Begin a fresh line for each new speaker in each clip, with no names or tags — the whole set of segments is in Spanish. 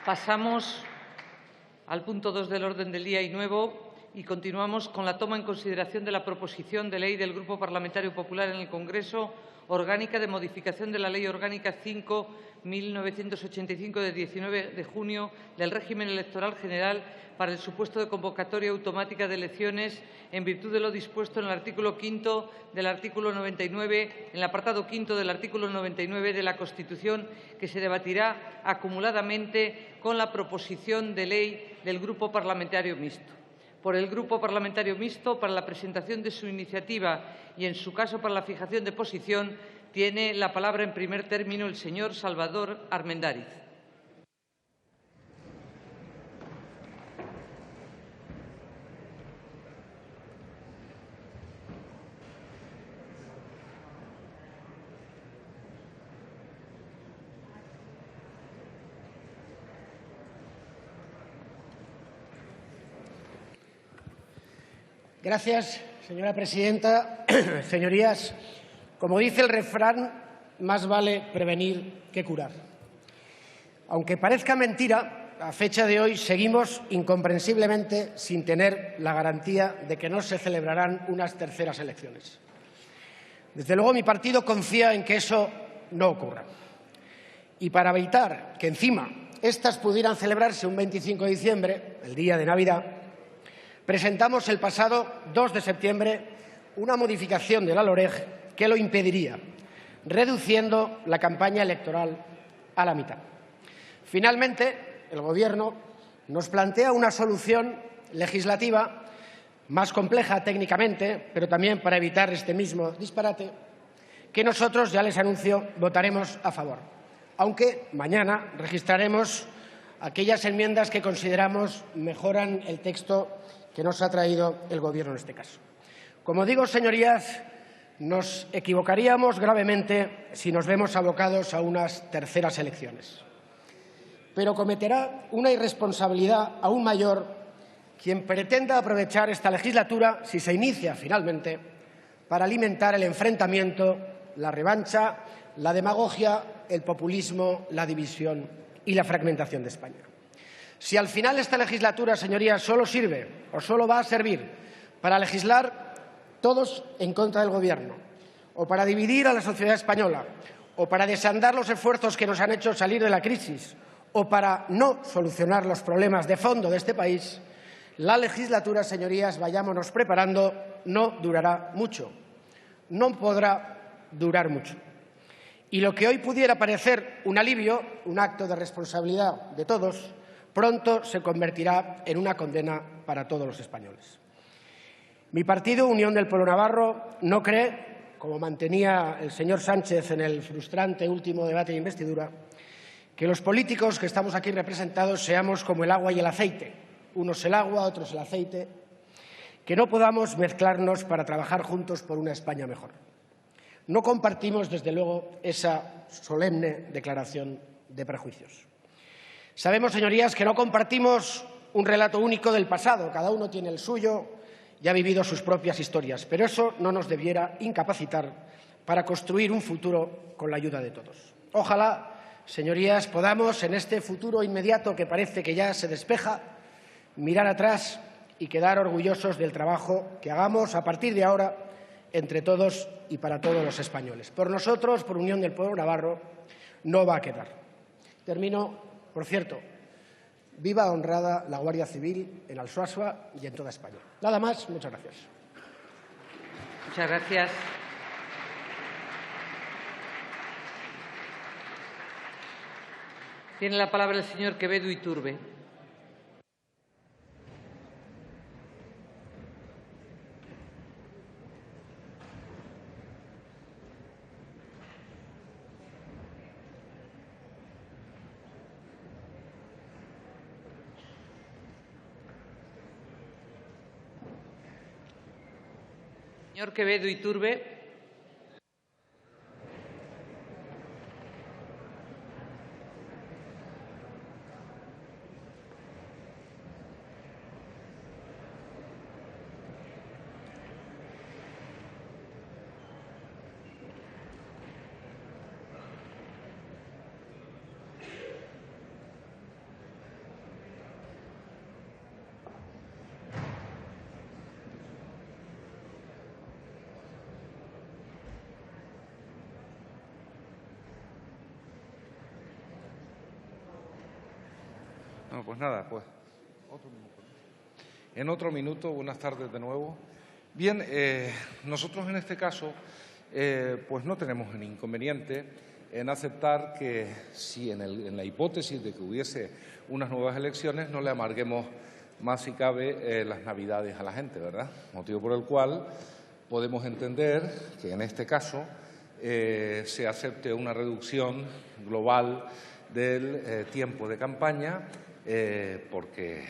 Pasamos al punto 2 del orden del día y nuevo y continuamos con la toma en consideración de la proposición de ley del Grupo Parlamentario Popular en el Congreso Orgánica de modificación de la Ley Orgánica 5.1985 de 19 de junio del régimen electoral general para el supuesto de convocatoria automática de elecciones en virtud de lo dispuesto en el artículo 5 del artículo 99, en el apartado 5 del artículo 99 de la Constitución, que se debatirá acumuladamente con la proposición de ley del Grupo Parlamentario Mixto. Por el Grupo Parlamentario Mixto, para la presentación de su iniciativa y, en su caso, para la fijación de posición, tiene la palabra en primer término el señor Salvador Armendáriz.
Gracias, señora presidenta. Señorías, como dice el refrán, más vale prevenir que curar. Aunque parezca mentira, a fecha de hoy seguimos incomprensiblemente sin tener la garantía de que no se celebrarán unas terceras elecciones. Desde luego, mi partido confía en que eso no ocurra. Y para evitar que encima estas pudieran celebrarse un 25 de diciembre, el día de Navidad, presentamos el pasado 2 de septiembre una modificación de la LOREG que lo impediría, reduciendo la campaña electoral a la mitad. Finalmente, el Gobierno nos plantea una solución legislativa más compleja técnicamente, pero también para evitar este mismo disparate, que nosotros, ya les anuncio, votaremos a favor, aunque mañana registraremos aquellas enmiendas que consideramos mejoran el texto que nos ha traído el Gobierno en este caso. Como digo, señorías, nos equivocaríamos gravemente si nos vemos abocados a unas terceras elecciones. Pero cometerá una irresponsabilidad aún mayor quien pretenda aprovechar esta legislatura, si se inicia finalmente, para alimentar el enfrentamiento, la revancha, la demagogia, el populismo, la división y la fragmentación de España. Si al final esta legislatura, señorías, solo sirve o solo va a servir para legislar todos en contra del Gobierno, o para dividir a la sociedad española, o para desandar los esfuerzos que nos han hecho salir de la crisis, o para no solucionar los problemas de fondo de este país, la legislatura, señorías, vayámonos preparando, no durará mucho, no podrá durar mucho. Y lo que hoy pudiera parecer un alivio, un acto de responsabilidad de todos, pronto se convertirá en una condena para todos los españoles. Mi partido, Unión del Pueblo Navarro, no cree, como mantenía el señor Sánchez en el frustrante último debate de investidura, que los políticos que estamos aquí representados seamos como el agua y el aceite, unos el agua, otros el aceite, que no podamos mezclarnos para trabajar juntos por una España mejor. No compartimos, desde luego, esa solemne declaración de prejuicios. Sabemos, señorías, que no compartimos un relato único del pasado. Cada uno tiene el suyo y ha vivido sus propias historias. Pero eso no nos debiera incapacitar para construir un futuro con la ayuda de todos. Ojalá, señorías, podamos, en este futuro inmediato que parece que ya se despeja, mirar atrás y quedar orgullosos del trabajo que hagamos a partir de ahora entre todos y para todos los españoles. Por nosotros, por Unión del Pueblo Navarro, no va a quedar. Termino. Por cierto, viva honrada la Guardia Civil en Alsuasua y en toda España. Nada más, muchas gracias.
Muchas gracias. Tiene la palabra el señor Quevedo Iturbe. Señor Quevedo Iturbe.
No, pues nada, pues otro minuto. En otro minuto, buenas tardes de nuevo. Bien, nosotros en este caso pues no tenemos un inconveniente en aceptar que si en la hipótesis de que hubiese unas nuevas elecciones no le amarguemos más si cabe las Navidades a la gente, ¿verdad? Motivo por el cual podemos entender que en este caso se acepte una reducción global del tiempo de campaña porque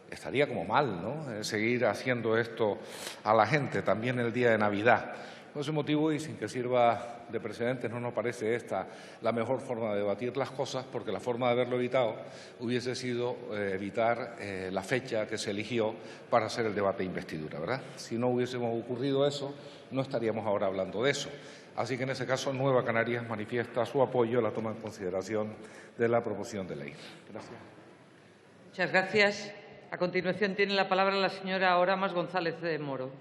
estaría como mal, ¿no?, seguir haciendo esto a la gente también el día de Navidad. Por ese motivo, y sin que sirva de precedentes, no nos parece esta la mejor forma de debatir las cosas, porque la forma de haberlo evitado hubiese sido evitar la fecha que se eligió para hacer el debate de investidura, ¿verdad? Si no hubiésemos ocurrido eso, no estaríamos ahora hablando de eso. Así que en ese caso, Nueva Canarias manifiesta su apoyo a la toma en consideración de la proposición de ley. Gracias.
Muchas gracias. A continuación tiene la palabra la señora Oramas González de Moro.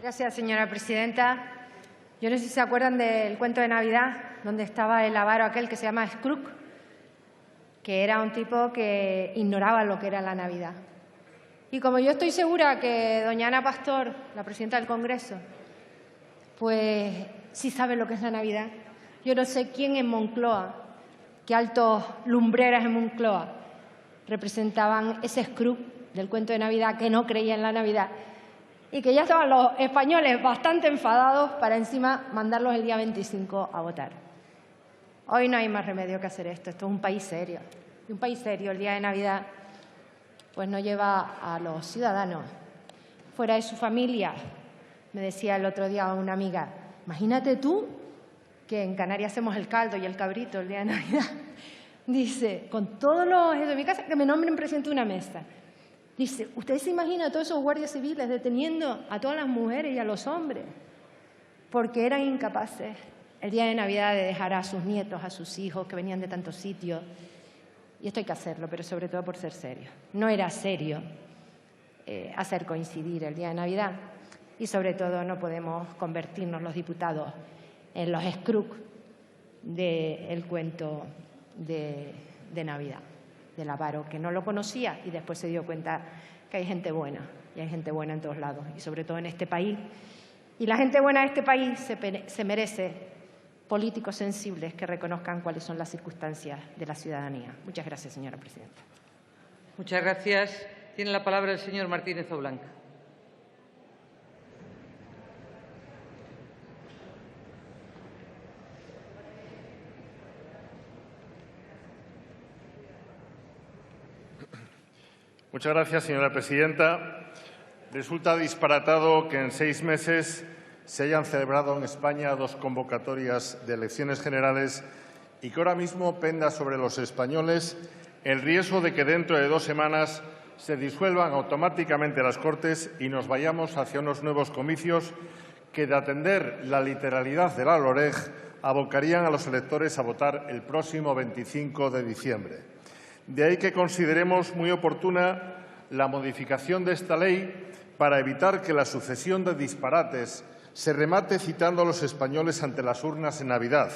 Gracias, señora presidenta. Yo no sé si se acuerdan del cuento de Navidad, donde estaba el avaro aquel que se llama Scrooge, que era un tipo que ignoraba lo que era la Navidad. Y como yo estoy segura que doña Ana Pastor, la presidenta del Congreso, pues sí sabe lo que es la Navidad. Yo no sé quién en Moncloa, qué altos lumbreras en Moncloa representaban ese Scrooge del cuento de Navidad que no creía en la Navidad y que ya estaban los españoles bastante enfadados para encima mandarlos el día 25 a votar. Hoy no hay más remedio que hacer esto. Esto es un país serio. Y un país serio, el día de Navidad, pues no lleva a los ciudadanos fuera de su familia. Me decía el otro día una amiga, imagínate tú que en Canarias hacemos el caldo y el cabrito el día de Navidad. Dice, con todos los de mi casa, que me nombren presidente de una mesa. Dice, ¿usted se imagina a todos esos guardias civiles deteniendo a todas las mujeres y a los hombres? Porque eran incapaces el día de Navidad de dejar a sus nietos, a sus hijos que venían de tantos sitios. Y esto hay que hacerlo, pero sobre todo por ser serio. No era serio hacer coincidir el día de Navidad y sobre todo no podemos convertirnos los diputados en los Scrooge del cuento de Navidad, del avaro, que no lo conocía y después se dio cuenta que hay gente buena, y hay gente buena en todos lados, y sobre todo en este país. Y la gente buena de este país se merece políticos sensibles que reconozcan cuáles son las circunstancias de la ciudadanía. Muchas gracias, señora presidenta.
Muchas gracias. Tiene la palabra el señor Martínez Oblanca.
Muchas gracias, señora presidenta. Resulta disparatado que en 6 meses se hayan celebrado en España 2 convocatorias de elecciones generales y que ahora mismo penda sobre los españoles el riesgo de que dentro de 2 semanas se disuelvan automáticamente las Cortes y nos vayamos hacia unos nuevos comicios que, de atender la literalidad de la LOREG, abocarían a los electores a votar el próximo 25 de diciembre. De ahí que consideremos muy oportuna la modificación de esta ley para evitar que la sucesión de disparates se remate citando a los españoles ante las urnas en Navidad,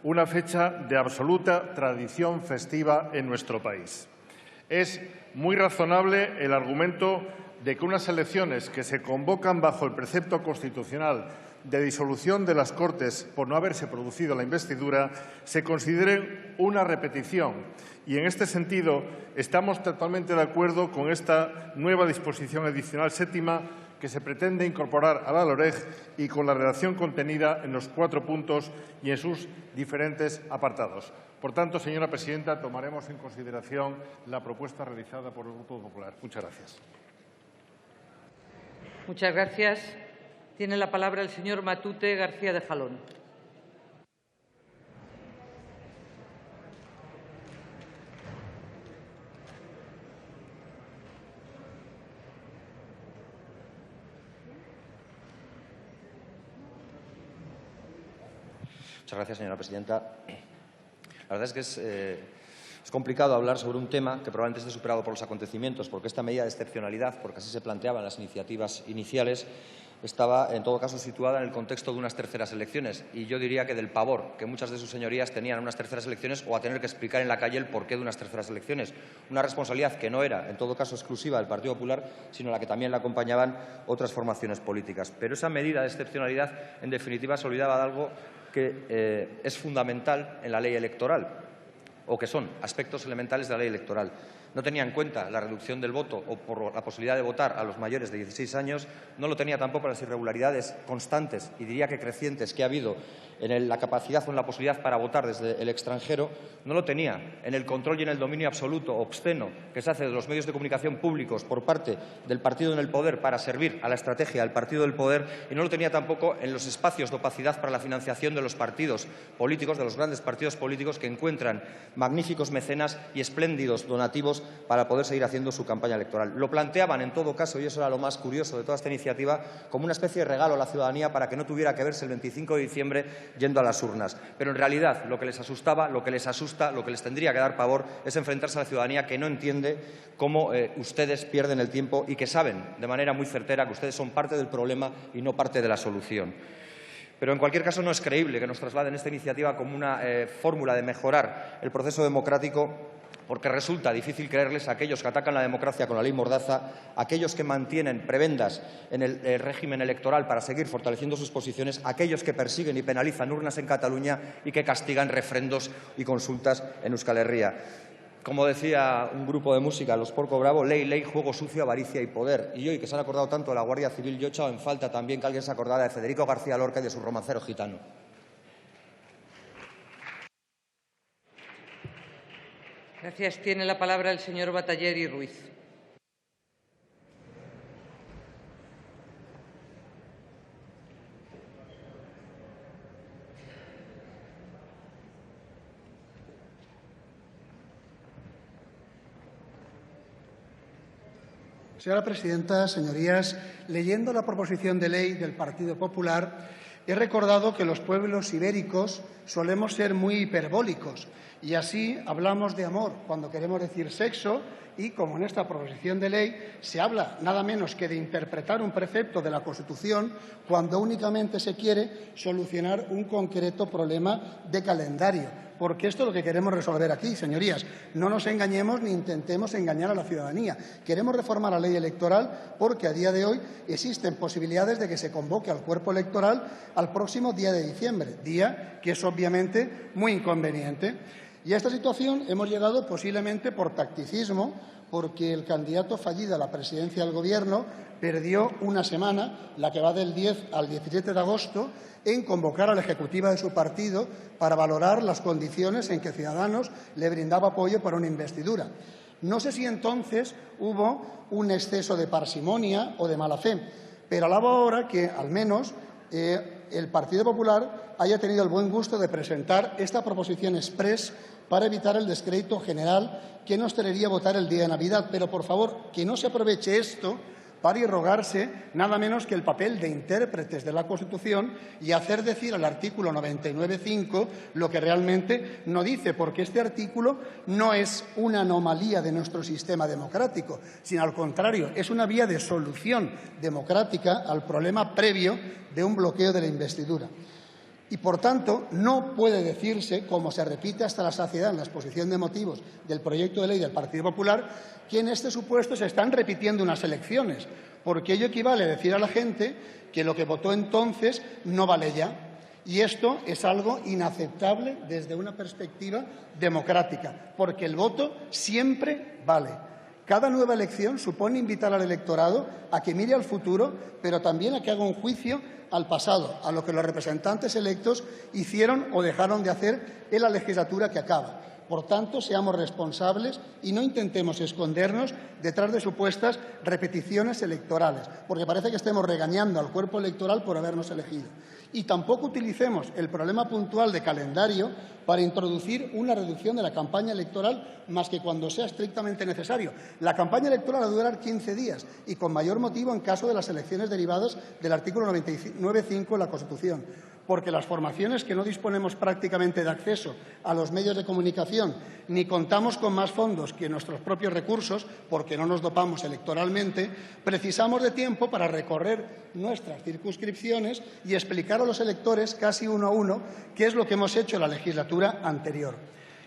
una fecha de absoluta tradición festiva en nuestro país. Es muy razonable el argumento de que unas elecciones que se convocan bajo el precepto constitucional de disolución de las Cortes por no haberse producido la investidura se consideren una repetición. Y en este sentido estamos totalmente de acuerdo con esta nueva disposición adicional 7ª que se pretende incorporar a la LOREG y con la redacción contenida en los 4 puntos y en sus diferentes apartados. Por tanto, señora presidenta, tomaremos en consideración la propuesta realizada por el Grupo Popular. Muchas gracias.
Muchas gracias. Tiene la palabra el señor Matute García de Jalón.
Muchas gracias, señora presidenta. La verdad es que es Es complicado hablar sobre un tema que probablemente esté superado por los acontecimientos, porque esta medida de excepcionalidad, porque así se planteaba en las iniciativas iniciales, estaba, en todo caso, situada en el contexto de unas terceras elecciones. Y yo diría que del pavor que muchas de sus señorías tenían en unas terceras elecciones o a tener que explicar en la calle el porqué de unas terceras elecciones. Una responsabilidad que no era, en todo caso, exclusiva del Partido Popular, sino a la que también la acompañaban otras formaciones políticas. Pero esa medida de excepcionalidad, en definitiva, se olvidaba de algo que es fundamental en la ley electoral, o que son aspectos elementales de la ley electoral. No tenía en cuenta la reducción del voto o por la posibilidad de votar a los mayores de 16 años, no lo tenía tampoco las irregularidades constantes y diría que crecientes que ha habido en la capacidad o en la posibilidad para votar desde el extranjero, no lo tenía en el control y en el dominio absoluto, obsceno, que se hace de los medios de comunicación públicos por parte del partido en el poder para servir a la estrategia del partido del poder, y no lo tenía tampoco en los espacios de opacidad para la financiación de los partidos políticos, de los grandes partidos políticos que encuentran magníficos mecenas y espléndidos donativos para poder seguir haciendo su campaña electoral. Lo planteaban, en todo caso, y eso era lo más curioso de toda esta iniciativa, como una especie de regalo a la ciudadanía para que no tuviera que verse el 25 de diciembre yendo a las urnas. Pero, en realidad, lo que les asustaba, lo que les asusta, lo que les tendría que dar pavor es enfrentarse a la ciudadanía que no entiende cómo ustedes pierden el tiempo y que saben, de manera muy certera, que ustedes son parte del problema y no parte de la solución. Pero, en cualquier caso, no es creíble que nos trasladen esta iniciativa como una fórmula de mejorar el proceso democrático, porque resulta difícil creerles a aquellos que atacan la democracia con la ley Mordaza, a aquellos que mantienen prebendas en el régimen electoral para seguir fortaleciendo sus posiciones, a aquellos que persiguen y penalizan urnas en Cataluña y que castigan refrendos y consultas en Euskal Herria. Como decía un grupo de música, los Porco Bravo, ley, ley, juego sucio, avaricia y poder. Y hoy, que se han acordado tanto de la Guardia Civil, yo he echado en falta también que alguien se acordara de Federico García Lorca y de su romancero gitano.
Gracias. Tiene la palabra el señor Batalleri Ruiz.
Señora presidenta, señorías, leyendo la proposición de ley del Partido Popular, he recordado que los pueblos ibéricos solemos ser muy hiperbólicos y así hablamos de amor cuando queremos decir sexo y, como en esta proposición de ley, se habla nada menos que de interpretar un precepto de la Constitución cuando únicamente se quiere solucionar un concreto problema de calendario. Porque esto es lo que queremos resolver aquí, señorías. No nos engañemos ni intentemos engañar a la ciudadanía. Queremos reformar la ley electoral porque a día de hoy existen posibilidades de que se convoque al cuerpo electoral al próximo día de diciembre, día que es obviamente muy inconveniente. Y a esta situación hemos llegado posiblemente por tacticismo, porque el candidato fallido a la presidencia del Gobierno perdió una semana, la que va del 10 al 17 de agosto, en convocar a la ejecutiva de su partido para valorar las condiciones en que Ciudadanos le brindaba apoyo para una investidura. No sé si entonces hubo un exceso de parsimonia o de mala fe, pero alabo ahora que, al menos, el Partido Popular haya tenido el buen gusto de presentar esta proposición exprés para evitar el descrédito general que nos traería votar el día de Navidad. Pero, por favor, que no se aproveche esto para irrogarse nada menos que el papel de intérpretes de la Constitución y hacer decir al artículo 99.5 lo que realmente no dice, porque este artículo no es una anomalía de nuestro sistema democrático, sino al contrario, es una vía de solución democrática al problema previo de un bloqueo de la investidura. Y, por tanto, no puede decirse, como se repite hasta la saciedad en la exposición de motivos del proyecto de ley del Partido Popular, que en este supuesto se están repitiendo unas elecciones, porque ello equivale a decir a la gente que lo que votó entonces no vale ya. Y esto es algo inaceptable desde una perspectiva democrática, porque el voto siempre vale. Cada nueva elección supone invitar al electorado a que mire al futuro, pero también a que haga un juicio al pasado, a lo que los representantes electos hicieron o dejaron de hacer en la legislatura que acaba. Por tanto, seamos responsables y no intentemos escondernos detrás de supuestas repeticiones electorales, porque parece que estemos regañando al cuerpo electoral por habernos elegido. Y tampoco utilicemos el problema puntual de calendario para introducir una reducción de la campaña electoral más que cuando sea estrictamente necesario. La campaña electoral va a durar 15 días y con mayor motivo en caso de las elecciones derivadas del artículo 99.5 de la Constitución. porque las formaciones que no disponemos prácticamente de acceso a los medios de comunicación ni contamos con más fondos que nuestros propios recursos, porque no nos dopamos electoralmente, precisamos de tiempo para recorrer nuestras circunscripciones y explicar a los electores casi uno a uno qué es lo que hemos hecho en la legislatura anterior.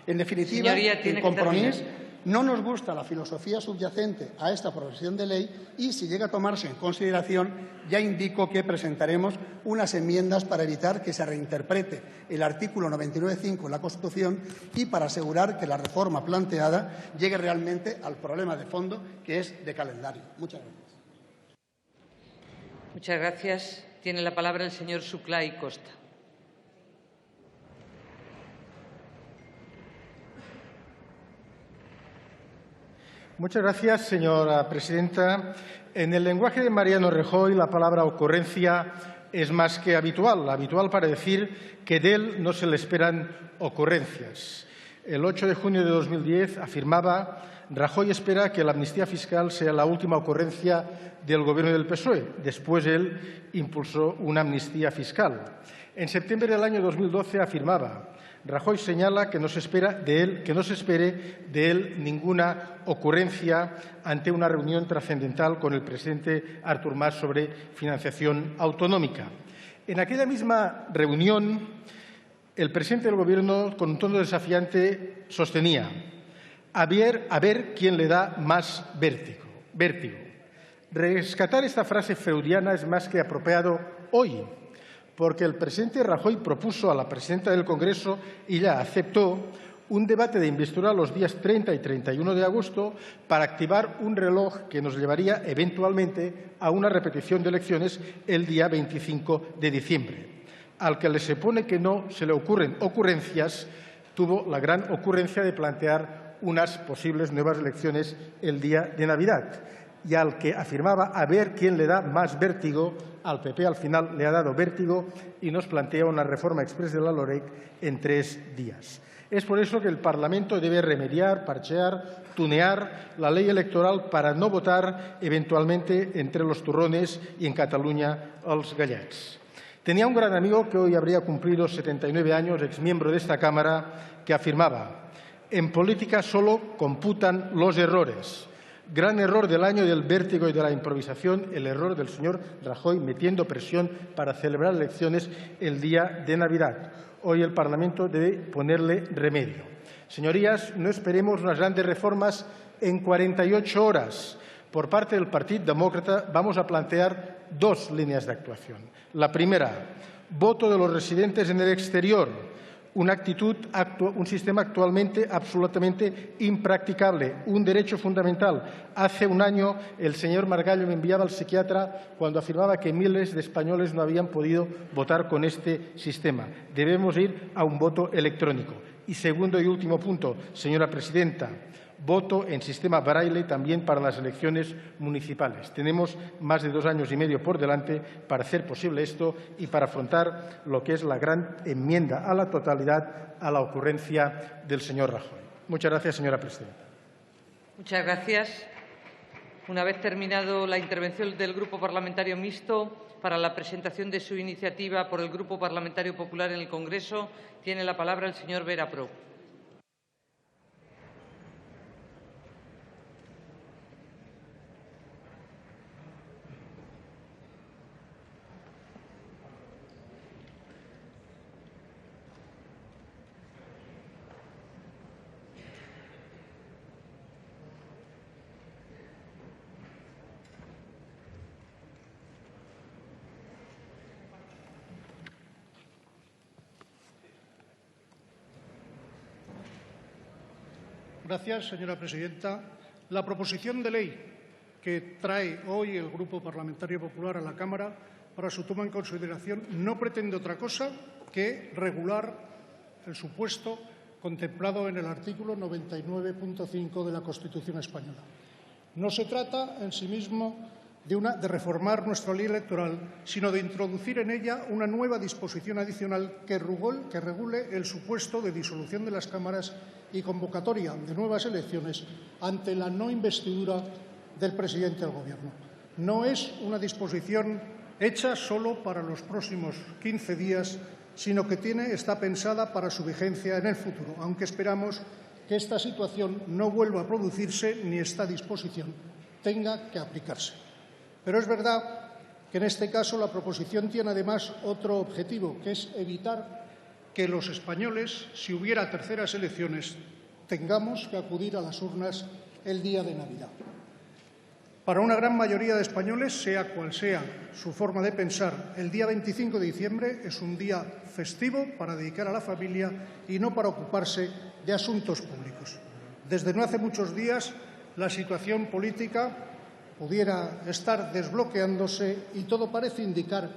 En definitiva, el compromiso. No nos gusta la filosofía subyacente a esta proposición de ley y, si llega a tomarse en consideración, ya indico que presentaremos unas enmiendas para evitar que se reinterprete el artículo 99.5 de la Constitución y para asegurar que la reforma planteada llegue realmente al problema de fondo, que es de calendario. Muchas gracias.
Muchas gracias. Tiene la palabra el señor Suclay Costa.
Muchas gracias, señora presidenta. En el lenguaje de Mariano Rajoy, la palabra ocurrencia es más que habitual para decir que de él no se le esperan ocurrencias. El 8 de junio de 2010 afirmaba: Rajoy espera que la amnistía fiscal sea la última ocurrencia del Gobierno del PSOE. Después él impulsó una amnistía fiscal. En septiembre del año 2012 afirmaba: Rajoy señala que no se espere de él ninguna ocurrencia ante una reunión trascendental con el presidente Artur Mas sobre financiación autonómica. En aquella misma reunión, el presidente del Gobierno, con un tono desafiante, sostenía: a ver quién le da más vértigo. Rescatar esta frase freudiana es más que apropiado hoy, porque el presidente Rajoy propuso a la presidenta del Congreso, y ella aceptó, un debate de investidura los días 30 y 31 de agosto para activar un reloj que nos llevaría eventualmente a una repetición de elecciones el día 25 de diciembre. Al que le supone que no se le ocurren ocurrencias, tuvo la gran ocurrencia de plantear unas posibles nuevas elecciones el día de Navidad. Y al que afirmaba a ver quién le da más vértigo, al PP al final le ha dado vértigo y nos plantea una reforma exprés de la LOREC en 3 días. Es por eso que el Parlamento debe remediar, parchear, tunear la ley electoral para no votar eventualmente entre los turrones y en Cataluña els gallecs. Tenía un gran amigo que hoy habría cumplido 79 años, exmiembro de esta Cámara, que afirmaba: en política solo computan los errores. Gran error del año del vértigo y de la improvisación, el error del señor Rajoy metiendo presión para celebrar elecciones el día de Navidad. Hoy el Parlamento debe ponerle remedio. Señorías, no esperemos unas grandes reformas en 48 horas. Por parte del Partido Demócrata vamos a plantear 2 líneas de actuación. La primera, voto de los residentes en el exterior. Un sistema actualmente absolutamente impracticable, un derecho fundamental. Hace un año el señor Margallo me enviaba al psiquiatra cuando afirmaba que miles de españoles no habían podido votar con este sistema. Debemos ir a un voto electrónico. Y segundo y último punto, señora presidenta, voto en sistema braille también para las elecciones municipales. Tenemos más de 2 años y medio por delante para hacer posible esto y para afrontar lo que es la gran enmienda a la totalidad a la ocurrencia del señor Rajoy. Muchas gracias, señora presidenta.
Muchas gracias. Una vez terminado la intervención del Grupo Parlamentario Mixto, para la presentación de su iniciativa por el Grupo Parlamentario Popular en el Congreso, tiene la palabra el señor Vera Pro.
Gracias, señora presidenta. La proposición de ley que trae hoy el Grupo Parlamentario Popular a la Cámara para su toma en consideración no pretende otra cosa que regular el supuesto contemplado en el artículo 99.5 de la Constitución española. No se trata en sí mismo de reformar nuestra ley electoral, sino de introducir en ella una nueva disposición adicional que regule el supuesto de disolución de las cámaras y convocatoria de nuevas elecciones ante la no investidura del presidente del Gobierno. No es una disposición hecha solo para los próximos 15 días, sino que está pensada para su vigencia en el futuro, aunque esperamos que esta situación no vuelva a producirse ni esta disposición tenga que aplicarse. Pero es verdad que en este caso la proposición tiene además otro objetivo, que es evitar que los españoles, si hubiera terceras elecciones, tengamos que acudir a las urnas el día de Navidad. Para una gran mayoría de españoles, sea cual sea su forma de pensar, el día 25 de diciembre es un día festivo para dedicar a la familia y no para ocuparse de asuntos públicos. Desde no hace muchos días, la situación política pudiera estar desbloqueándose y todo parece indicar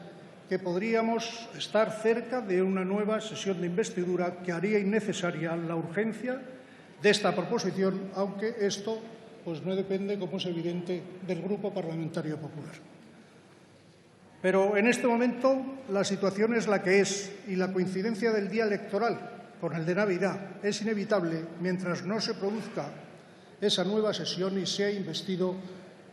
que podríamos estar cerca de una nueva sesión de investidura que haría innecesaria la urgencia de esta proposición, aunque esto no depende, como es evidente, del Grupo Parlamentario Popular. Pero en este momento la situación es la que es y la coincidencia del día electoral con el de Navidad es inevitable mientras no se produzca esa nueva sesión y sea investido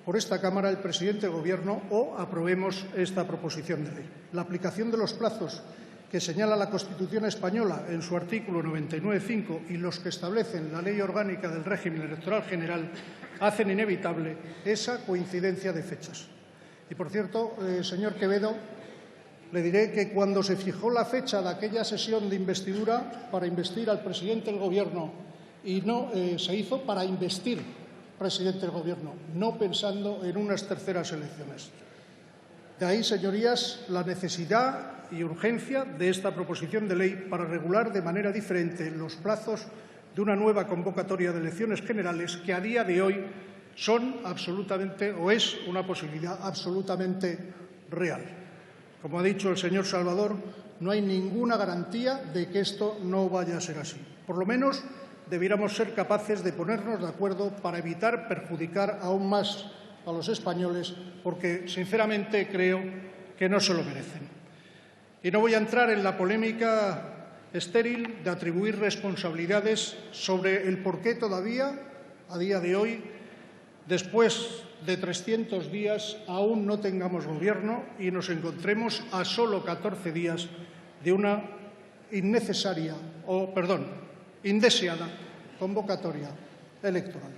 por esta Cámara el presidente del Gobierno o aprobemos esta proposición de ley. La aplicación de los plazos que señala la Constitución española en su artículo 99.5 y los que establecen la Ley Orgánica del Régimen Electoral General hacen inevitable esa coincidencia de fechas. Y, por cierto, señor Quevedo, le diré que cuando se fijó la fecha de aquella sesión de investidura para investir al presidente del Gobierno y no se hizo para investir presidente del Gobierno, no pensando en unas terceras elecciones. De ahí, señorías, la necesidad y urgencia de esta proposición de ley para regular de manera diferente los plazos de una nueva convocatoria de elecciones generales que a día de hoy son absolutamente o es una posibilidad absolutamente real. Como ha dicho el señor Salvador, no hay ninguna garantía de que esto no vaya a ser así. Por lo menos debiéramos ser capaces de ponernos de acuerdo para evitar perjudicar aún más a los españoles, porque sinceramente creo que no se lo merecen. Y no voy a entrar en la polémica estéril de atribuir responsabilidades sobre el por qué todavía, a día de hoy, después de 300 días, aún no tengamos gobierno y nos encontremos a solo 14 días de una indeseada convocatoria electoral.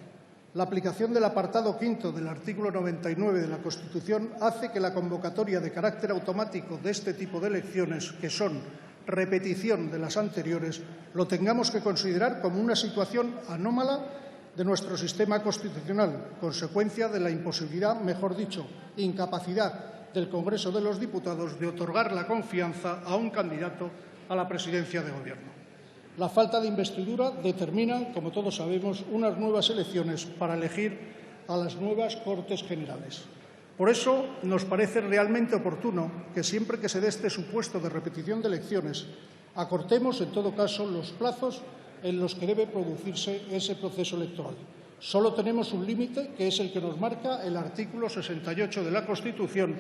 La aplicación del apartado 5 del artículo 99 de la Constitución hace que la convocatoria de carácter automático de este tipo de elecciones, que son repetición de las anteriores, lo tengamos que considerar como una situación anómala de nuestro sistema constitucional, consecuencia de la imposibilidad, mejor dicho, incapacidad del Congreso de los Diputados de otorgar la confianza a un candidato a la presidencia de Gobierno. La falta de investidura determina, como todos sabemos, unas nuevas elecciones para elegir a las nuevas Cortes Generales. Por eso nos parece realmente oportuno que siempre que se dé este supuesto de repetición de elecciones, acortemos en todo caso los plazos en los que debe producirse ese proceso electoral. Solo tenemos un límite, que es el que nos marca el artículo 68 de la Constitución,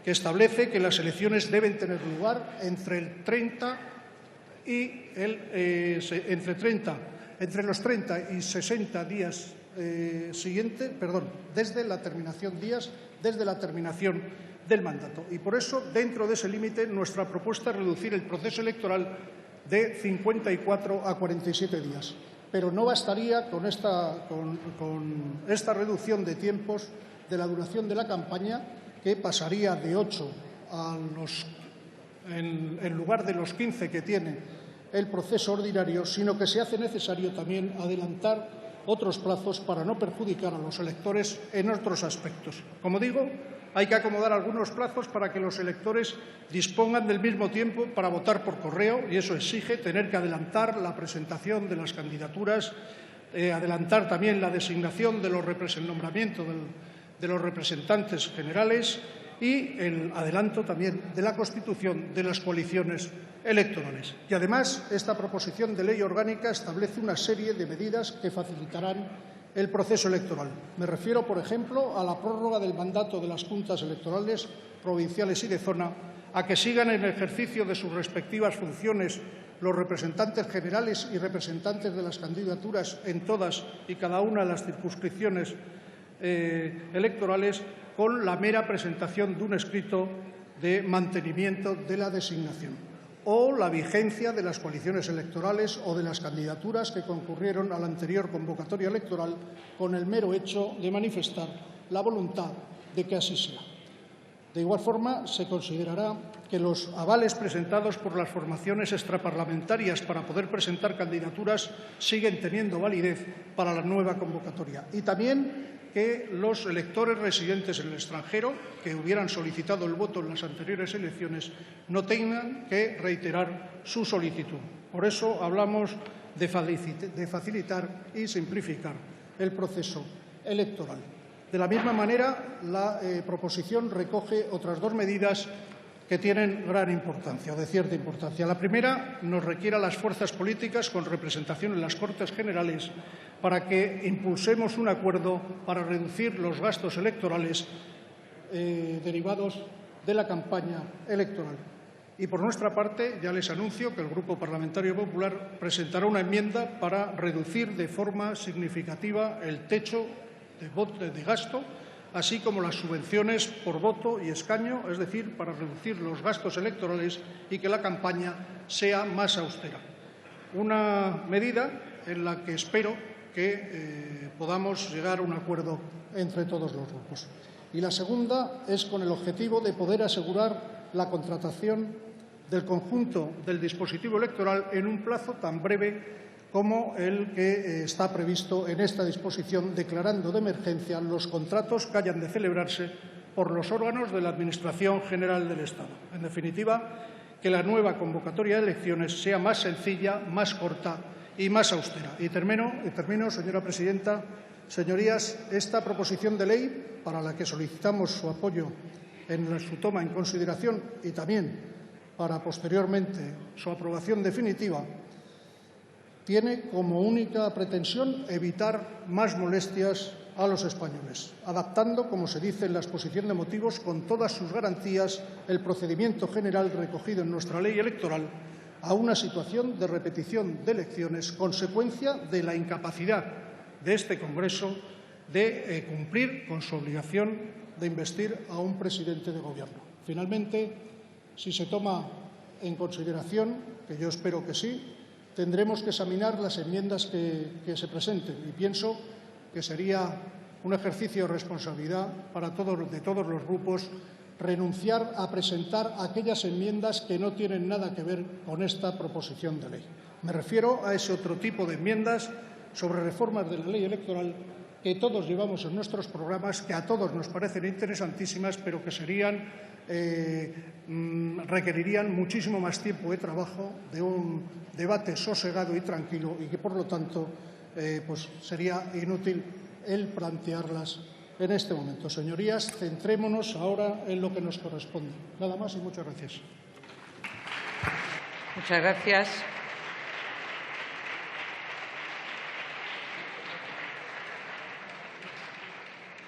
que establece que las elecciones deben tener lugar entre los 30 y 60 días desde la terminación del mandato. Y por eso, dentro de ese límite, nuestra propuesta es reducir el proceso electoral de 54 a 47 días. Pero no bastaría con esta reducción de tiempos de la duración de la campaña, que pasaría de 8 en lugar de los 15 que tiene el proceso ordinario, sino que se hace necesario también adelantar otros plazos para no perjudicar a los electores en otros aspectos. Como digo, hay que acomodar algunos plazos para que los electores dispongan del mismo tiempo para votar por correo, y eso exige tener que adelantar la presentación de las candidaturas, adelantar también la designación de el nombramiento de los representantes generales y el adelanto también de la constitución de las coaliciones electorales. Y además, esta proposición de ley orgánica establece una serie de medidas que facilitarán el proceso electoral. Me refiero, por ejemplo, a la prórroga del mandato de las juntas electorales provinciales y de zona, a que sigan en ejercicio de sus respectivas funciones los representantes generales y representantes de las candidaturas en todas y cada una de las circunscripciones electorales, con la mera presentación de un escrito de mantenimiento de la designación, o la vigencia de las coaliciones electorales o de las candidaturas que concurrieron a la anterior convocatoria electoral con el mero hecho de manifestar la voluntad de que así sea. De igual forma, se considerará que los avales presentados por las formaciones extraparlamentarias para poder presentar candidaturas siguen teniendo validez para la nueva convocatoria, y también que los electores residentes en el extranjero que hubieran solicitado el voto en las anteriores elecciones no tengan que reiterar su solicitud. Por eso hablamos de facilitar y simplificar el proceso electoral. De la misma manera, la proposición recoge otras dos medidas que tienen gran importancia, o de cierta importancia. La primera nos requiere a las fuerzas políticas con representación en las Cortes Generales para que impulsemos un acuerdo para reducir los gastos electorales derivados de la campaña electoral. Y por nuestra parte, ya les anuncio que el Grupo Parlamentario Popular presentará una enmienda para reducir de forma significativa el techo de gasto, así como las subvenciones por voto y escaño, es decir, para reducir los gastos electorales y que la campaña sea más austera. Una medida en la que espero que podamos llegar a un acuerdo entre todos los grupos. Y la segunda es con el objetivo de poder asegurar la contratación del conjunto del dispositivo electoral en un plazo tan breve como el que está previsto en esta disposición, declarando de emergencia los contratos que hayan de celebrarse por los órganos de la Administración General del Estado. En definitiva, que la nueva convocatoria de elecciones sea más sencilla, más corta y más austera. Y termino, señora presidenta. Señorías, esta proposición de ley, para la que solicitamos su apoyo en su toma en consideración y también para posteriormente su aprobación definitiva, tiene como única pretensión evitar más molestias a los españoles, adaptando, como se dice en la exposición de motivos, con todas sus garantías, el procedimiento general recogido en nuestra ley electoral a una situación de repetición de elecciones, consecuencia de la incapacidad de este Congreso de cumplir con su obligación de investir a un presidente de Gobierno. Finalmente, si se toma en consideración, que yo espero que sí, tendremos que examinar las enmiendas que se presenten, y pienso que sería un ejercicio de responsabilidad de todos los grupos renunciar a presentar aquellas enmiendas que no tienen nada que ver con esta proposición de ley. Me refiero a ese otro tipo de enmiendas sobre reformas de la ley electoral que todos llevamos en nuestros programas, que a todos nos parecen interesantísimas, pero que requerirían muchísimo más tiempo de trabajo, de un debate sosegado y tranquilo, y que, por lo tanto, sería inútil el plantearlas en este momento. Señorías, centrémonos ahora en lo que nos corresponde. Nada más y muchas gracias.
Muchas gracias.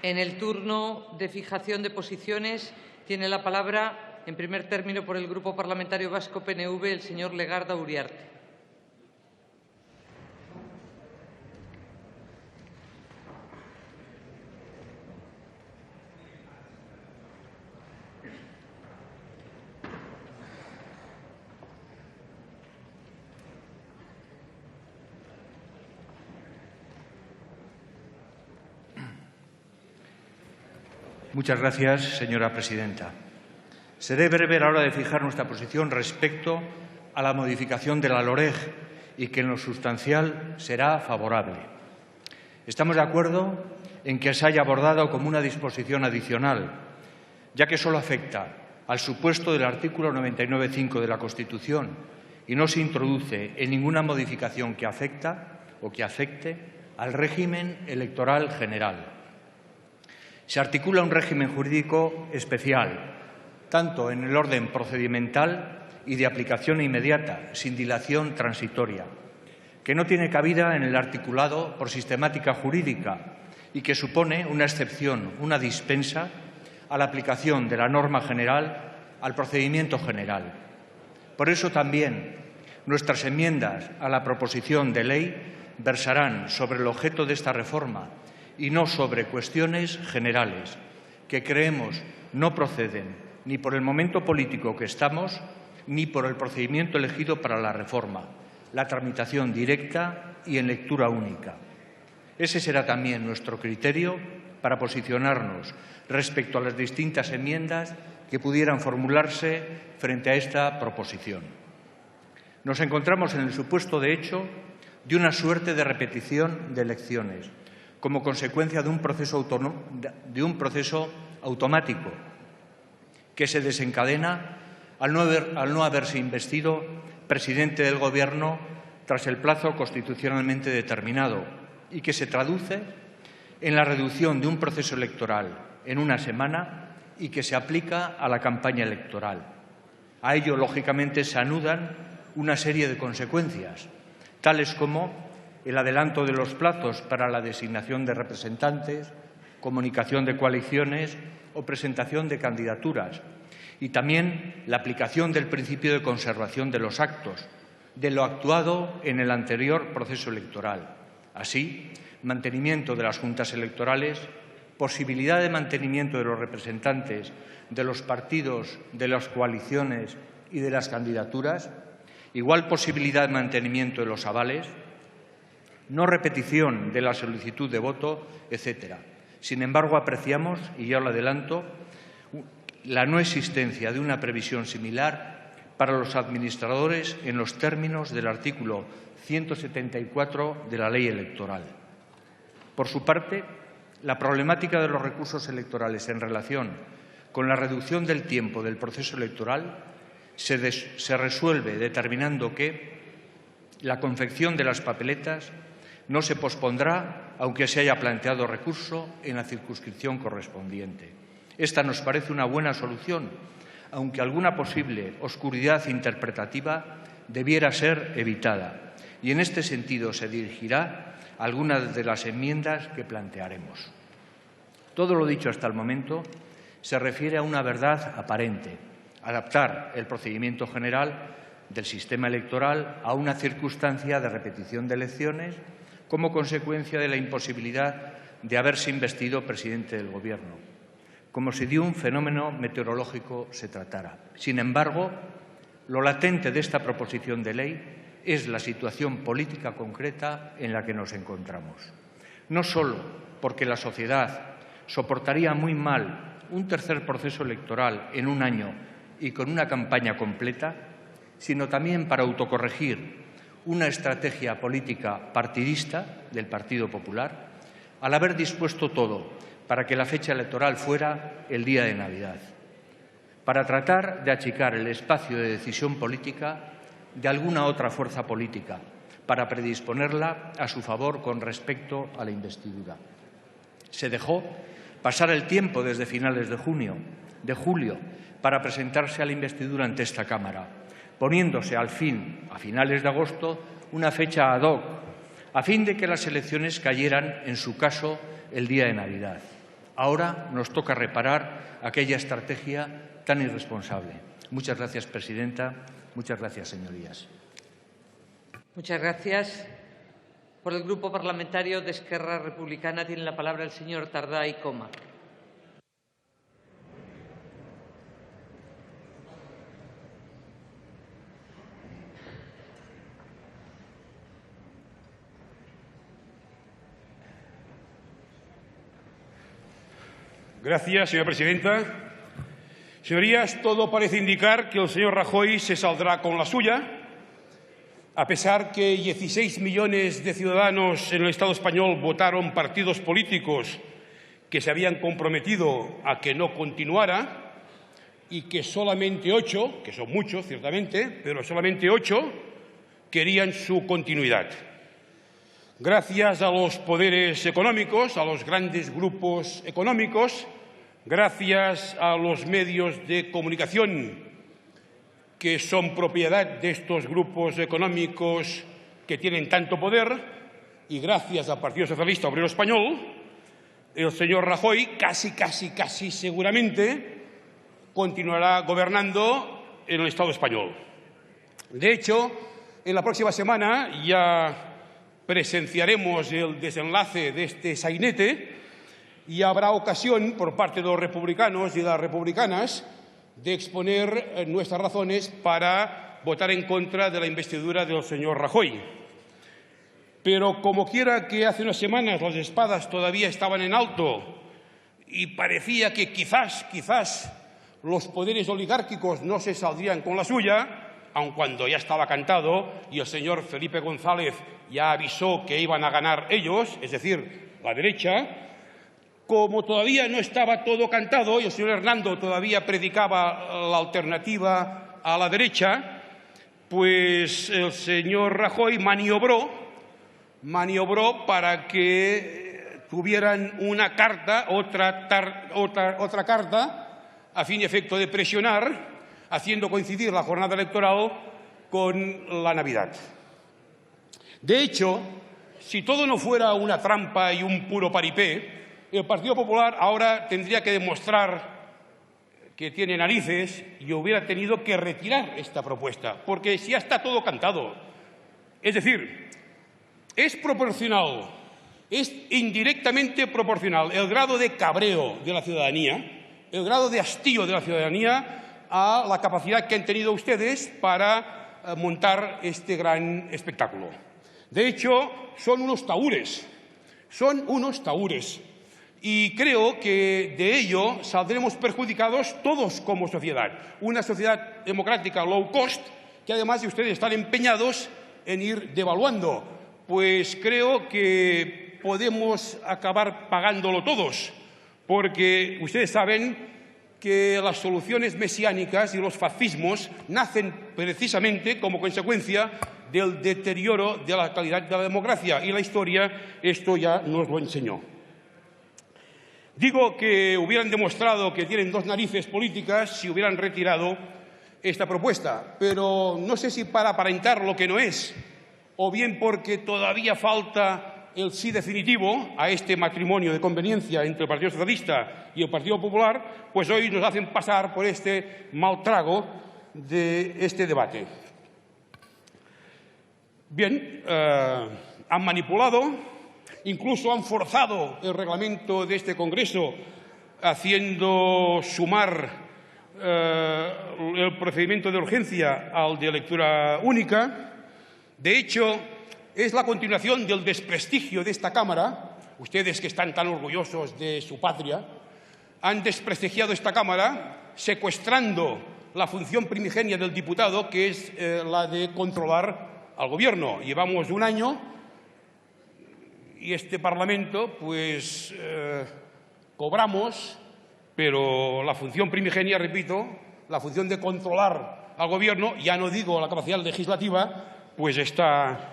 En el turno de fijación de posiciones tiene la palabra, en primer término, por el Grupo Parlamentario Vasco PNV, el señor Legarda Uriarte.
Muchas gracias, señora presidenta. Seré breve a la hora de fijar nuestra posición respecto a la modificación de la LOREG y que en lo sustancial será favorable. Estamos de acuerdo en que se haya abordado como una disposición adicional, ya que solo afecta al supuesto del artículo 99.5 de la Constitución y no se introduce en ninguna modificación que afecta o que afecte al régimen electoral general. Se articula un régimen jurídico especial, tanto en el orden procedimental y de aplicación inmediata, sin dilación transitoria, que no tiene cabida en el articulado por sistemática jurídica y que supone una excepción, una dispensa a la aplicación de la norma general al procedimiento general. Por eso también nuestras enmiendas a la proposición de ley versarán sobre el objeto de esta reforma y no sobre cuestiones generales que creemos no proceden ni por el momento político que estamos, ni por el procedimiento elegido para la reforma, la tramitación directa y en lectura única. Ese será también nuestro criterio para posicionarnos respecto a las distintas enmiendas que pudieran formularse frente a esta proposición. Nos encontramos en el supuesto, de hecho, de una suerte de repetición de elecciones, como consecuencia de un proceso automático que se desencadena al no haberse investido presidente del Gobierno tras el plazo constitucionalmente determinado y que se traduce en la reducción de un proceso electoral en una semana y que se aplica a la campaña electoral. A ello, lógicamente, se anudan una serie de consecuencias, tales como el adelanto de los plazos para la designación de representantes, comunicación de coaliciones o presentación de candidaturas, y también la aplicación del principio de conservación de los actos, de lo actuado en el anterior proceso electoral. Así, mantenimiento de las juntas electorales, posibilidad de mantenimiento de los representantes de los partidos, de las coaliciones y de las candidaturas, igual posibilidad de mantenimiento de los avales, no repetición de la solicitud de voto, etcétera. Sin embargo, apreciamos, y ya lo adelanto, la no existencia de una previsión similar para los administradores en los términos del artículo 174 de la Ley Electoral. Por su parte, la problemática de los recursos electorales en relación con la reducción del tiempo del proceso electoral se resuelve determinando que la confección de las papeletas no se pospondrá aunque se haya planteado recurso en la circunscripción correspondiente. Esta nos parece una buena solución, aunque alguna posible oscuridad interpretativa debiera ser evitada. Y en este sentido se dirigirá algunas de las enmiendas que plantearemos. Todo lo dicho hasta el momento se refiere a una verdad aparente: adaptar el procedimiento general del sistema electoral a una circunstancia de repetición de elecciones como consecuencia de la imposibilidad de haberse investido presidente del Gobierno, como si de un fenómeno meteorológico se tratara. Sin embargo, lo latente de esta proposición de ley es la situación política concreta en la que nos encontramos. No solo porque la sociedad soportaría muy mal un tercer proceso electoral en un año y con una campaña completa, sino también para autocorregir una estrategia política partidista del Partido Popular al haber dispuesto todo para que la fecha electoral fuera el día de Navidad, para tratar de achicar el espacio de decisión política de alguna otra fuerza política, para predisponerla a su favor con respecto a la investidura. Se dejó pasar el tiempo desde finales de julio, para presentarse a la investidura ante esta Cámara, poniéndose al fin, a finales de agosto, una fecha ad hoc, a fin de que las elecciones cayeran, en su caso, el día de Navidad. Ahora nos toca reparar aquella estrategia tan irresponsable. Muchas gracias, presidenta. Muchas gracias, señorías.
Muchas gracias. Por el Grupo Parlamentario de Esquerra Republicana tiene la palabra el señor Tardá y Coma.
Gracias, señora presidenta. Señorías, todo parece indicar que el señor Rajoy se saldrá con la suya, a pesar que 16 millones de ciudadanos en el Estado español votaron partidos políticos que se habían comprometido a que no continuara y que solamente 8, que son muchos ciertamente, pero solamente 8 querían su continuidad. Gracias a los poderes económicos, a los grandes grupos económicos, gracias a los medios de comunicación que son propiedad de estos grupos económicos que tienen tanto poder, y gracias al Partido Socialista Obrero Español, el señor Rajoy casi seguramente continuará gobernando en el Estado español. De hecho, en la próxima semana ya presenciaremos el desenlace de este sainete y habrá ocasión por parte de los republicanos y de las republicanas de exponer nuestras razones para votar en contra de la investidura del señor Rajoy. Pero como quiera que hace unas semanas las espadas todavía estaban en alto y parecía que quizás los poderes oligárquicos no se saldrían con la suya, aun cuando ya estaba cantado y el señor Felipe González ya avisó que iban a ganar ellos, es decir, la derecha, como todavía no estaba todo cantado y el señor Hernando todavía predicaba la alternativa a la derecha, pues el señor Rajoy maniobró para que tuvieran una carta, otra carta, a fin y efecto de presionar, haciendo coincidir la jornada electoral con la Navidad. De hecho, si todo no fuera una trampa y un puro paripé, el Partido Popular ahora tendría que demostrar que tiene narices y hubiera tenido que retirar esta propuesta, porque si ya está todo cantado. Es decir, es proporcional, es indirectamente proporcional el grado de cabreo de la ciudadanía, el grado de hastío de la ciudadanía a la capacidad que han tenido ustedes para montar este gran espectáculo. De hecho, son unos tahúres. Y creo que de ello saldremos perjudicados todos como sociedad. Una sociedad democrática low cost, que además de ustedes están empeñados en ir devaluando. Pues creo que podemos acabar pagándolo todos, porque ustedes saben que las soluciones mesiánicas y los fascismos nacen precisamente como consecuencia del deterioro de la calidad de la democracia, y la historia esto ya nos lo enseñó. Digo que hubieran demostrado que tienen dos narices políticas si hubieran retirado esta propuesta, pero no sé si para aparentar lo que no es, o bien porque todavía falta el sí definitivo a este matrimonio de conveniencia entre el Partido Socialista y el Partido Popular, pues hoy nos hacen pasar por este mal trago de este debate. Bien, han manipulado, incluso han forzado el reglamento de este Congreso, haciendo sumar el procedimiento de urgencia al de lectura única. De hecho, es la continuación del desprestigio de esta Cámara. Ustedes, que están tan orgullosos de su patria, han desprestigiado esta Cámara secuestrando la función primigenia del diputado, que es la de controlar al Gobierno. Llevamos un año y este Parlamento, pues, cobramos, pero la función primigenia, repito, la función de controlar al Gobierno, ya no digo la capacidad legislativa, pues está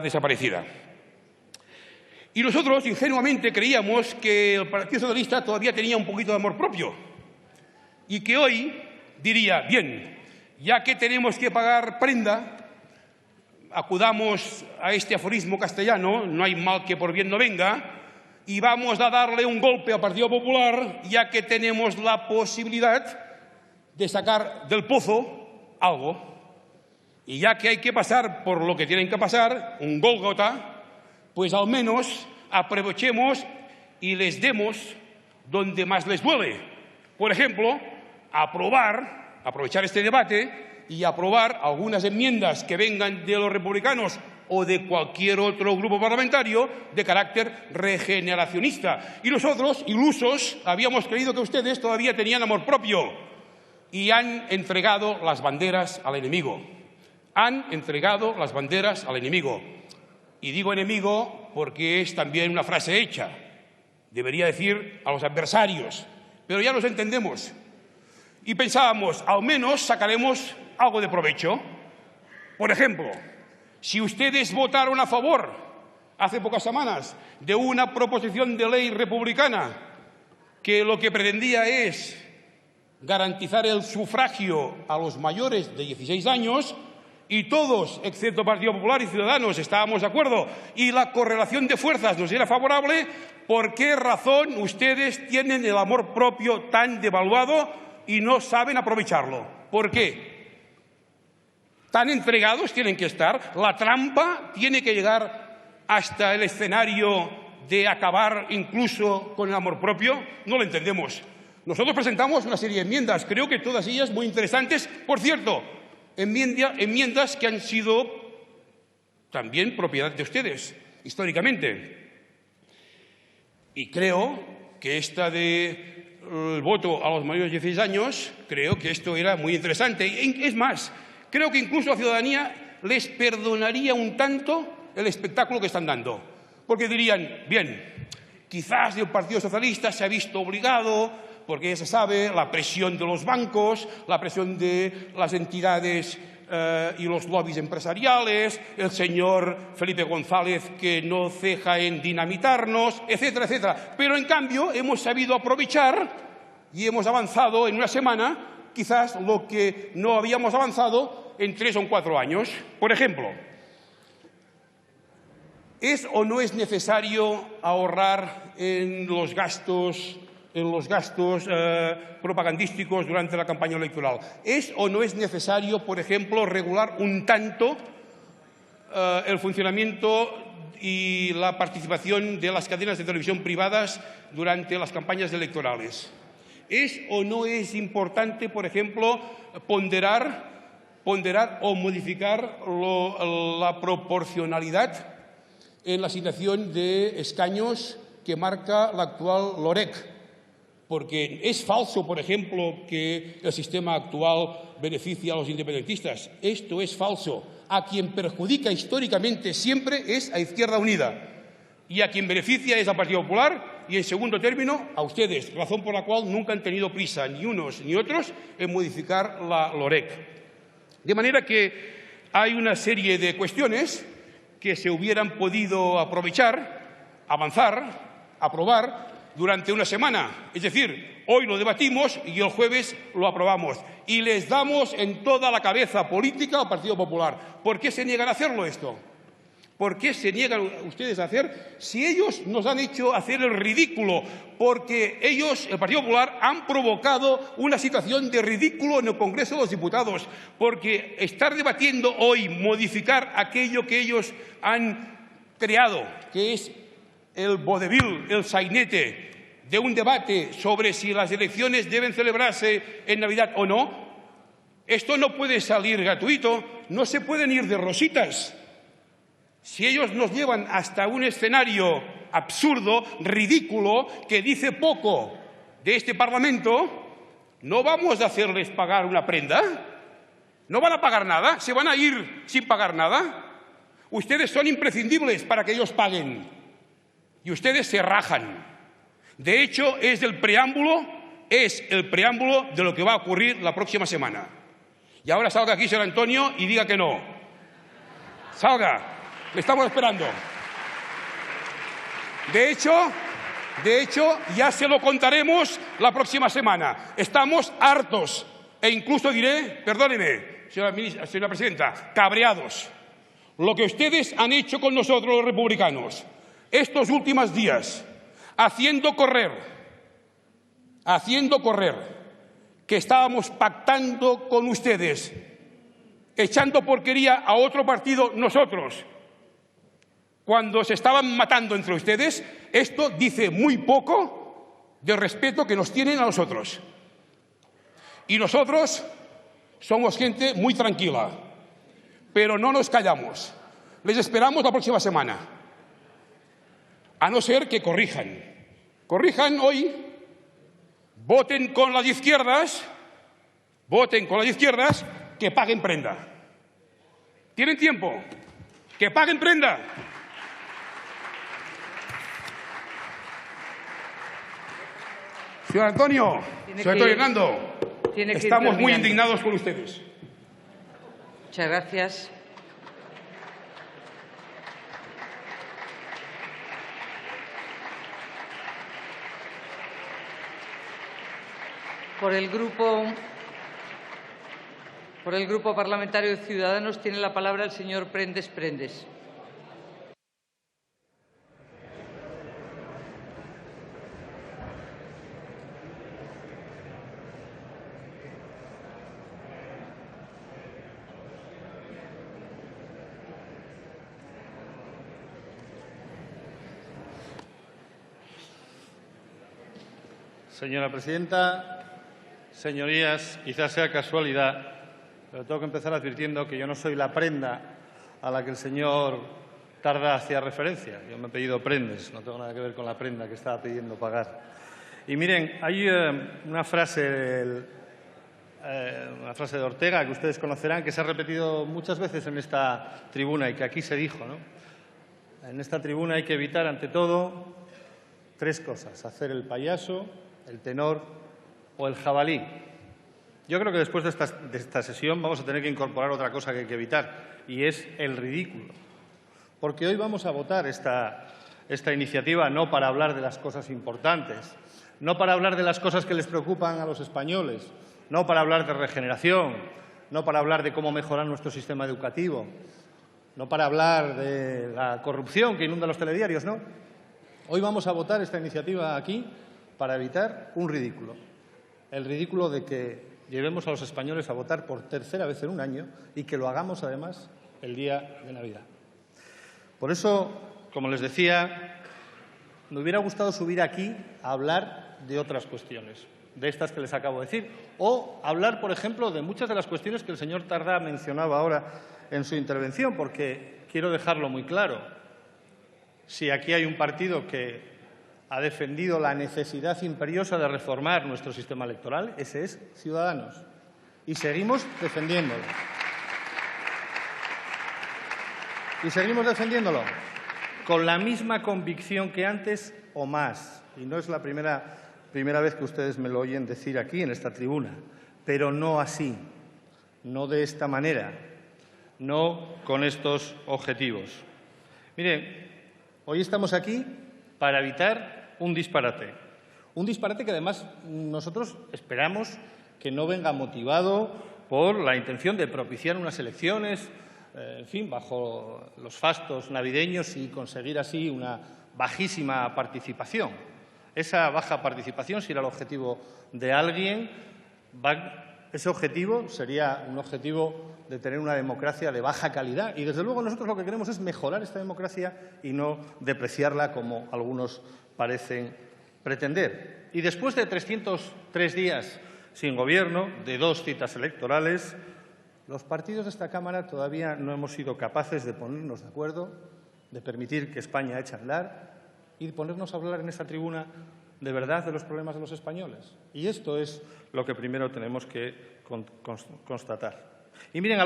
desaparecida. Y nosotros, ingenuamente, creíamos que el Partido Socialista todavía tenía un poquito de amor propio y que hoy diría, bien, ya que tenemos que pagar prenda, acudamos a este aforismo castellano, no hay mal que por bien no venga, y vamos a darle un golpe al Partido Popular, ya que tenemos la posibilidad de sacar del pozo algo. Y ya que hay que pasar por lo que tienen que pasar, un Gólgota, pues al menos aprovechemos y les demos donde más les duele. Por ejemplo, aprovechar este debate y aprobar algunas enmiendas que vengan de los republicanos o de cualquier otro grupo parlamentario de carácter regeneracionista. Y nosotros, ilusos, habíamos creído que ustedes todavía tenían amor propio y han entregado las banderas al enemigo. Han entregado las banderas al enemigo. Y digo enemigo porque es también una frase hecha. Debería decir a los adversarios. Pero ya los entendemos. Y pensábamos, al menos sacaremos algo de provecho. Por ejemplo, si ustedes votaron a favor, hace pocas semanas, de una proposición de ley republicana que lo que pretendía es garantizar el sufragio a los mayores de 16 años, y todos, excepto Partido Popular y Ciudadanos, estábamos de acuerdo, y la correlación de fuerzas nos era favorable, ¿por qué razón ustedes tienen el amor propio tan devaluado y no saben aprovecharlo? ¿Por qué? Tan entregados tienen que estar. La trampa tiene que llegar hasta el escenario de acabar incluso con el amor propio. No lo entendemos. Nosotros presentamos una serie de enmiendas, creo que todas ellas muy interesantes. Por cierto, enmiendas que han sido también propiedad de ustedes, históricamente. Y creo que esta del voto a los mayores de 16 años, creo que esto era muy interesante. Es más, creo que incluso a la ciudadanía les perdonaría un tanto el espectáculo que están dando. Porque dirían, bien, quizás el Partido Socialista se ha visto obligado, porque ya se sabe, la presión de los bancos, la presión de las entidades y los lobbies empresariales, el señor Felipe González que no ceja en dinamitarnos, etcétera, etcétera. Pero en cambio hemos sabido aprovechar y hemos avanzado en una semana quizás lo que no habíamos avanzado en 3 o 4 años. Por ejemplo, ¿es o no es necesario ahorrar en los gastos propagandísticos durante la campaña electoral? ¿Es o no es necesario, por ejemplo, regular un tanto el funcionamiento y la participación de las cadenas de televisión privadas durante las campañas electorales? ¿Es o no es importante, por ejemplo, ponderar o modificar la proporcionalidad en la asignación de escaños que marca la actual LOREC? Porque es falso, por ejemplo, que el sistema actual beneficia a los independentistas. Esto es falso. A quien perjudica históricamente siempre es a Izquierda Unida. Y a quien beneficia es al Partido Popular y, en segundo término, a ustedes, razón por la cual nunca han tenido prisa, ni unos ni otros, en modificar la LOREC. De manera que hay una serie de cuestiones que se hubieran podido aprovechar, avanzar, aprobar durante una semana. Es decir, hoy lo debatimos y el jueves lo aprobamos. Y les damos en toda la cabeza política al Partido Popular. ¿Por qué se niegan a hacerlo esto? ¿Por qué se niegan ustedes a hacer? Si ellos nos han hecho hacer el ridículo, porque ellos, el Partido Popular, han provocado una situación de ridículo en el Congreso de los Diputados, porque estar debatiendo hoy, modificar aquello que ellos han creado, que es el vodevil, el sainete de un debate sobre si las elecciones deben celebrarse en Navidad o no, esto no puede salir gratuito, no se pueden ir de rositas. Si ellos nos llevan hasta un escenario absurdo, ridículo, que dice poco de este Parlamento, no vamos a hacerles pagar una prenda. No van a pagar nada, se van a ir sin pagar nada. Ustedes son imprescindibles para que ellos paguen. Y ustedes se rajan. De hecho, es el preámbulo de lo que va a ocurrir la próxima semana. Y ahora salga aquí señor Antonio y diga que no. Salga. Le estamos esperando. De hecho, ya se lo contaremos la próxima semana. Estamos hartos e incluso diré, perdóneme, señora presidenta, cabreados. Lo que ustedes han hecho con nosotros los republicanos estos últimos días, haciendo correr que estábamos pactando con ustedes, echando porquería a otro partido nosotros, cuando se estaban matando entre ustedes, esto dice muy poco del respeto que nos tienen a nosotros. Y nosotros somos gente muy tranquila, pero no nos callamos. Les esperamos la próxima semana, a no ser que corrijan. Corrijan hoy, voten con las izquierdas, que paguen prenda. ¿Tienen tiempo? Que paguen prenda. Señor Antonio, señor Hernando, estamos muy indignados con ustedes.
Muchas gracias. Por el Grupo Parlamentario de Ciudadanos tiene la palabra el señor Prendes.
Señora presidenta, señorías, quizás sea casualidad, pero tengo que empezar advirtiendo que yo no soy la prenda a la que el señor Tardá hacía referencia. Yo me he pedido prendes, no tengo nada que ver con la prenda que estaba pidiendo pagar. Y miren, hay una frase de Ortega que ustedes conocerán, que se ha repetido muchas veces en esta tribuna y que aquí se dijo, ¿no? En esta tribuna hay que evitar, ante todo, tres cosas: hacer el payaso, el tenor o el jabalí. Yo creo que después de esta sesión vamos a tener que incorporar otra cosa que hay que evitar, y es el ridículo. Porque hoy vamos a votar esta iniciativa no para hablar de las cosas importantes, no para hablar de las cosas que les preocupan a los españoles, no para hablar de regeneración, no para hablar de cómo mejorar nuestro sistema educativo, no para hablar de la corrupción que inunda los telediarios, no. Hoy vamos a votar esta iniciativa aquí para evitar un ridículo. El ridículo de que llevemos a los españoles a votar por tercera vez en un año y que lo hagamos, además, el día de Navidad. Por eso, como les decía, me hubiera gustado subir aquí a hablar de otras cuestiones, de estas que les acabo de decir, o hablar, por ejemplo, de muchas de las cuestiones que el señor Tardá mencionaba ahora en su intervención, porque quiero dejarlo muy claro. Si aquí hay un partido que ha defendido la necesidad imperiosa de reformar nuestro sistema electoral, ese es Ciudadanos. Y seguimos defendiéndolo. Y seguimos defendiéndolo con la misma convicción que antes o más. Y no es la primera vez que ustedes me lo oyen decir aquí en esta tribuna, pero no así, no de esta manera, no con estos objetivos. Mire, hoy estamos aquí para evitar un disparate que además nosotros esperamos que no venga motivado por la intención de propiciar unas elecciones, en fin, bajo los fastos navideños y conseguir así una bajísima participación. Esa baja participación, si era el objetivo de alguien, ese objetivo sería un objetivo de tener una democracia de baja calidad. Y, desde luego, nosotros lo que queremos es mejorar esta democracia y no depreciarla, como algunos parecen pretender. Y después de 303 días sin gobierno, de 2 citas electorales, los partidos de esta Cámara todavía no hemos sido capaces de ponernos de acuerdo, de permitir que España eche a andar y de ponernos a hablar en esta tribuna de verdad de los problemas de los españoles. Y esto es lo que primero tenemos que constatar. Y miren,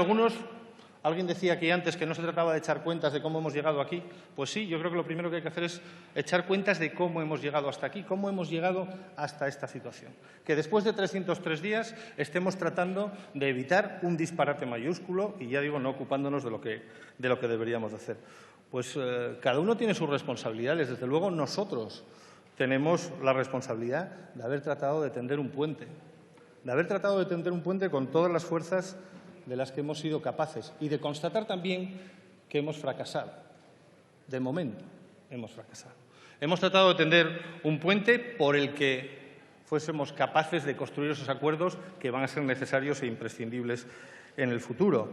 alguien decía aquí antes que no se trataba de echar cuentas de cómo hemos llegado aquí. Pues sí, yo creo que lo primero que hay que hacer es echar cuentas de cómo hemos llegado hasta aquí, cómo hemos llegado hasta esta situación. Que después de 303 días estemos tratando de evitar un disparate mayúsculo y, ya digo, no ocupándonos de lo que deberíamos de hacer. Pues cada uno tiene sus responsabilidades. Desde luego, nosotros tenemos la responsabilidad de haber tratado de tender un puente, con todas las fuerzas de las que hemos sido capaces y de constatar también que hemos fracasado. De momento, hemos fracasado. Hemos tratado de tender un puente por el que fuésemos capaces de construir esos acuerdos que van a ser necesarios e imprescindibles en el futuro.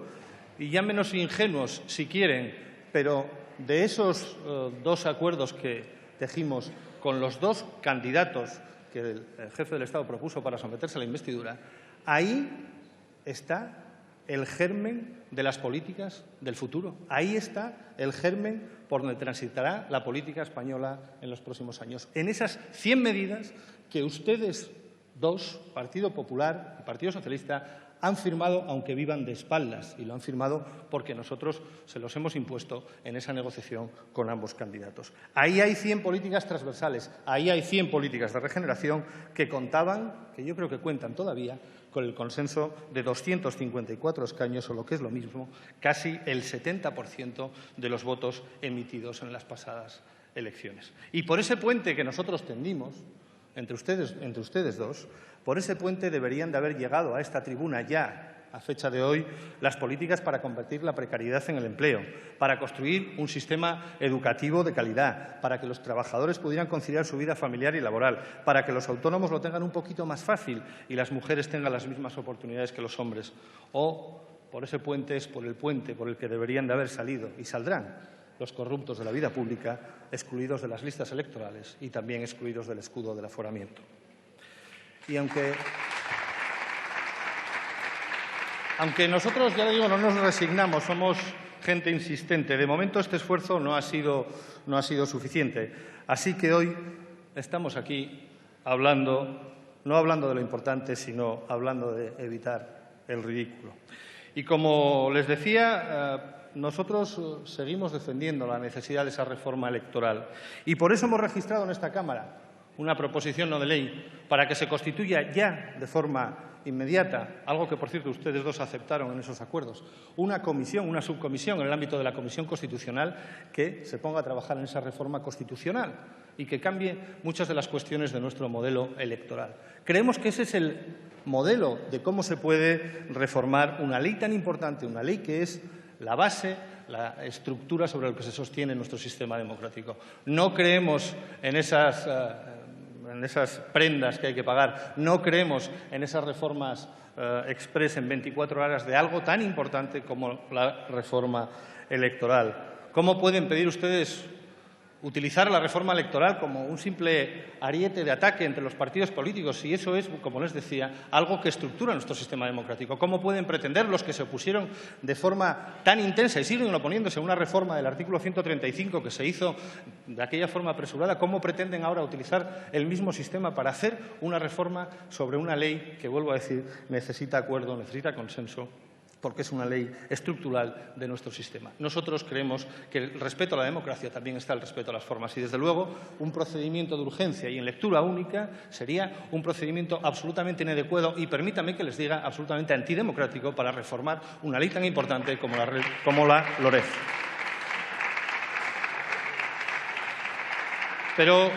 Y llámenos ingenuos, si quieren, pero de esos 2 acuerdos que tejimos con los 2 candidatos que el jefe del Estado propuso para someterse a la investidura, ahí está el germen de las políticas del futuro. Ahí está el germen por donde transitará la política española en los próximos años. En esas 100 medidas que ustedes 2, Partido Popular y Partido Socialista, han firmado, aunque vivan de espaldas, y lo han firmado porque nosotros se los hemos impuesto en esa negociación con ambos candidatos. Ahí hay 100 políticas transversales, ahí hay 100 políticas de regeneración que contaban, que yo creo que cuentan todavía, con el consenso de 254 escaños, o lo que es lo mismo, casi el 70% de los votos emitidos en las pasadas elecciones. Y por ese puente que nosotros tendimos, entre ustedes 2, por ese puente deberían de haber llegado a esta tribuna ya, a fecha de hoy, las políticas para convertir la precariedad en el empleo, para construir un sistema educativo de calidad, para que los trabajadores pudieran conciliar su vida familiar y laboral, para que los autónomos lo tengan un poquito más fácil y las mujeres tengan las mismas oportunidades que los hombres. O por ese puente es por el puente por el que deberían de haber salido y saldrán los corruptos de la vida pública, excluidos de las listas electorales y también excluidos del escudo del aforamiento.
Y aunque nosotros, ya le digo, no nos resignamos, somos gente insistente, de momento este esfuerzo no ha sido suficiente. Así que hoy estamos aquí no hablando de lo importante, sino hablando de evitar el ridículo. Y como les decía, nosotros seguimos defendiendo la necesidad de esa reforma electoral. Y por eso hemos registrado en esta Cámara una proposición no de ley para que se constituya ya de forma inmediata, algo que, por cierto, ustedes dos aceptaron en esos acuerdos, una comisión, una subcomisión en el ámbito de la Comisión Constitucional que se ponga a trabajar en esa reforma constitucional y que cambie muchas de las cuestiones de nuestro modelo electoral. Creemos que ese es el modelo de cómo se puede reformar una ley tan importante, una ley que es la base, la estructura sobre la que se sostiene nuestro sistema democrático. No creemos en esas prendas que hay que pagar, no creemos en esas reformas express en 24 horas de algo tan importante como la reforma electoral. ¿Cómo pueden pedir ustedes utilizar la reforma electoral como un simple ariete de ataque entre los partidos políticos, si eso es, como les decía, algo que estructura nuestro sistema democrático? ¿Cómo pueden pretender los que se opusieron de forma tan intensa y siguen oponiéndose a una reforma del artículo 135 que se hizo de aquella forma apresurada, cómo pretenden ahora utilizar el mismo sistema para hacer una reforma sobre una ley que, vuelvo a decir, necesita acuerdo, necesita consenso, porque es una ley estructural de nuestro sistema? Nosotros creemos que el respeto a la democracia también está el respeto a las formas y, desde luego, un procedimiento de urgencia y en lectura única sería un procedimiento absolutamente inadecuado y, permítanme que les diga, absolutamente antidemocrático para reformar una ley tan importante como la LOREG. Pero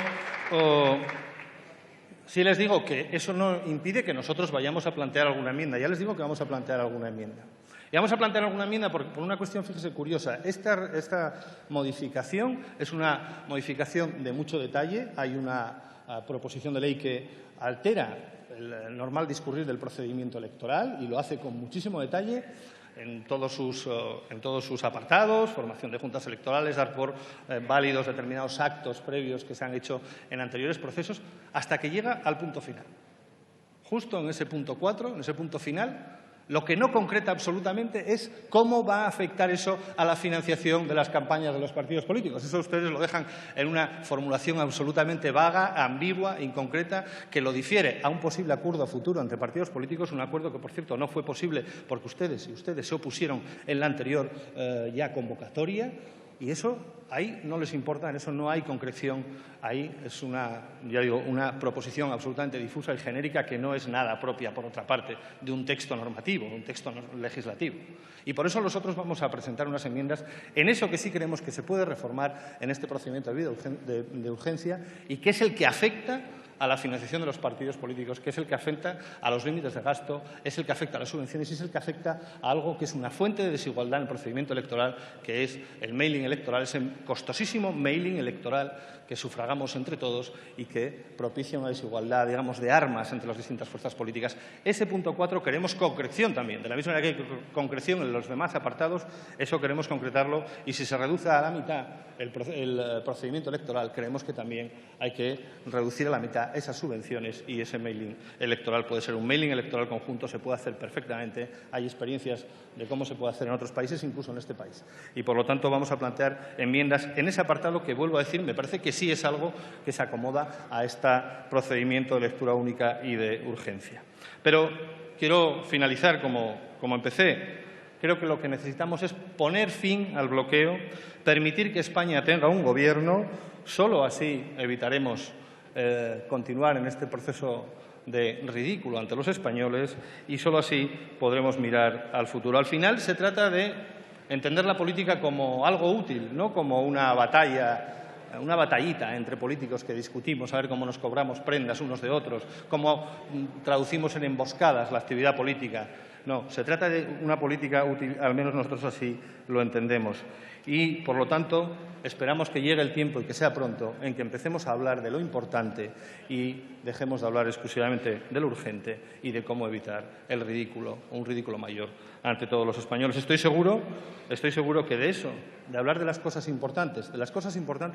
sí les digo que eso no impide que nosotros vayamos a plantear alguna enmienda. Ya les digo que vamos a plantear alguna enmienda. Y vamos a plantear alguna enmienda por una cuestión, fíjese, curiosa. Esta modificación es una modificación de mucho detalle. Hay una proposición de ley que altera el normal discurrir del procedimiento electoral y lo hace con muchísimo detalle en todos sus apartados: formación de juntas electorales, dar por válidos determinados actos previos que se han hecho en anteriores procesos, hasta que llega al punto final. Justo en ese punto 4, en ese punto final, lo que no concreta absolutamente es cómo va a afectar eso a la financiación de las campañas de los partidos políticos. Eso ustedes lo dejan en una formulación absolutamente vaga, ambigua, inconcreta, que lo difiere a un posible acuerdo futuro entre partidos políticos, un acuerdo que, por cierto, no fue posible porque ustedes se opusieron en la anterior ya convocatoria. Y eso ahí no les importa, en eso no hay concreción, ahí es una proposición absolutamente difusa y genérica que no es nada propia, por otra parte, de un texto normativo, un texto legislativo. Y por eso nosotros vamos a presentar unas enmiendas en eso que sí creemos que se puede reformar en este procedimiento de urgencia y que es el que afecta a la financiación de los partidos políticos, que es el que afecta a los límites de gasto, es el que afecta a las subvenciones y es el que afecta a algo que es una fuente de desigualdad en el procedimiento electoral, que es el mailing electoral, ese costosísimo mailing electoral que sufragamos entre todos y que propicia una desigualdad, digamos, de armas entre las distintas fuerzas políticas. Ese punto 4 queremos concreción también. De la misma manera que hay concreción en los demás apartados, eso queremos concretarlo, y si se reduce a la mitad el procedimiento electoral, creemos que también hay que reducir a la mitad esas subvenciones, y ese mailing electoral puede ser un mailing electoral conjunto, se puede hacer perfectamente. Hay experiencias de cómo se puede hacer en otros países, incluso en este país. Y, por lo tanto, vamos a plantear enmiendas en ese apartado que, vuelvo a decir, me parece que sí es algo que se acomoda a este procedimiento de lectura única y de urgencia. Pero quiero finalizar como empecé. Creo que lo que necesitamos es poner fin al bloqueo, permitir que España tenga un gobierno. Solo así evitaremos continuar en este proceso de ridículo ante los españoles y solo así podremos mirar al futuro. Al final se trata de entender la política como algo útil, no como una batallita entre políticos que discutimos a ver cómo nos cobramos prendas unos de otros, cómo traducimos en emboscadas la actividad política. No, se trata de una política útil, al menos nosotros así lo entendemos. Y, por lo tanto, esperamos que llegue el tiempo y que sea pronto en que empecemos a hablar de lo importante y dejemos de hablar exclusivamente de lo urgente y de cómo evitar el ridículo, un ridículo mayor ante todos los españoles. Estoy seguro que de eso, de hablar de las cosas importantes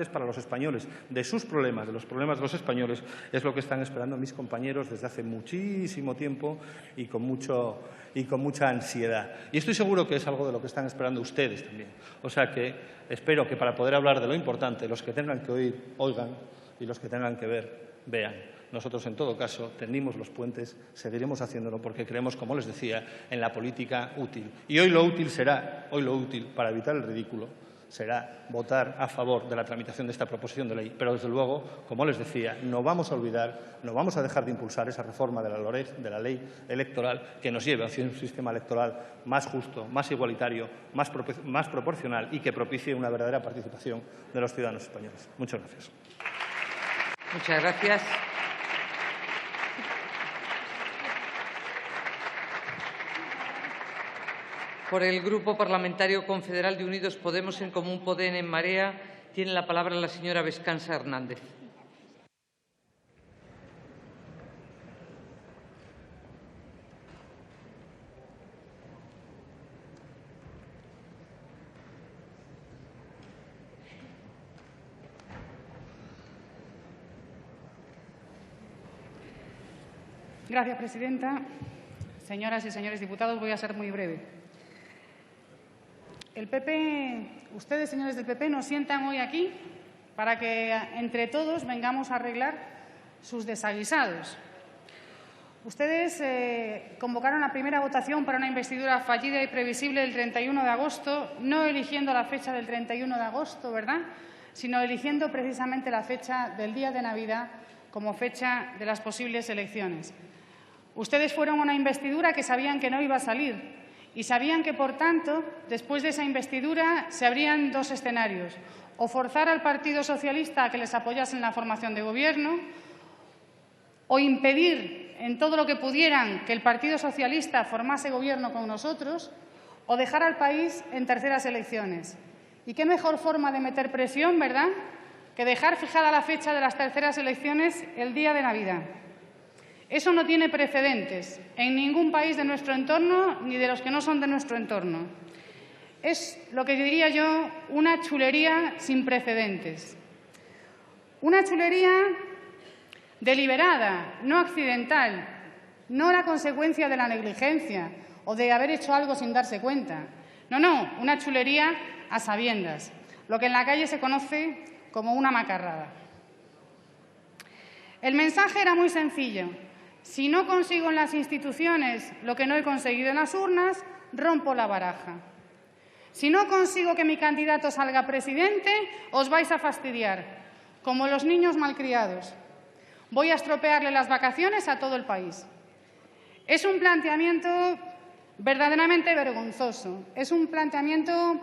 para los españoles, de sus problemas, de los problemas de los españoles, es lo que están esperando mis compañeros desde hace muchísimo tiempo y con mucha ansiedad. Y estoy seguro que es algo de lo que están esperando ustedes también. O sea que espero que para poder hablar de lo importante, los que tengan que oír, oigan, y los que tengan que ver, vean. Nosotros, en todo caso, tendimos los puentes, seguiremos haciéndolo porque creemos, como les decía, en la política útil. Y hoy lo útil, para evitar el ridículo, será votar a favor de la tramitación de esta proposición de ley. Pero, desde luego, como les decía, no vamos a olvidar, no vamos a dejar de impulsar esa reforma de la LOREG, de la ley electoral, que nos lleve hacia un sistema electoral más justo, más igualitario, más proporcional y que propicie una verdadera participación de los ciudadanos españoles. Muchas gracias.
Muchas gracias. Por el Grupo Parlamentario Confederal de Unidos Podemos, En Común Podem, En Marea, tiene la palabra la señora Vescansa Hernández.
Gracias, presidenta. Señoras y señores diputados, voy a ser muy breve. Ustedes, señores del PP, nos sientan hoy aquí para que entre todos vengamos a arreglar sus desaguisados. Ustedes convocaron la primera votación para una investidura fallida y previsible el 31 de agosto, no eligiendo la fecha del 31 de agosto, ¿verdad?, sino eligiendo precisamente la fecha del día de Navidad como fecha de las posibles elecciones. Ustedes fueron a una investidura que sabían que no iba a salir. Y sabían que, por tanto, después de esa investidura se abrían dos escenarios: o forzar al Partido Socialista a que les apoyase en la formación de gobierno, o impedir en todo lo que pudieran que el Partido Socialista formase gobierno con nosotros, o dejar al país en terceras elecciones. ¿Y qué mejor forma de meter presión, verdad?, que dejar fijada la fecha de las terceras elecciones el día de Navidad. Eso no tiene precedentes en ningún país de nuestro entorno ni de los que no son de nuestro entorno. Es lo que diría yo una chulería sin precedentes. Una chulería deliberada, no accidental, no la consecuencia de la negligencia o de haber hecho algo sin darse cuenta. No, una chulería a sabiendas, lo que en la calle se conoce como una macarrada. El mensaje era muy sencillo. Si no consigo en las instituciones lo que no he conseguido en las urnas, rompo la baraja. Si no consigo que mi candidato salga presidente, os vais a fastidiar, como los niños malcriados. Voy a estropearle las vacaciones a todo el país. Es un planteamiento verdaderamente vergonzoso. Es un planteamiento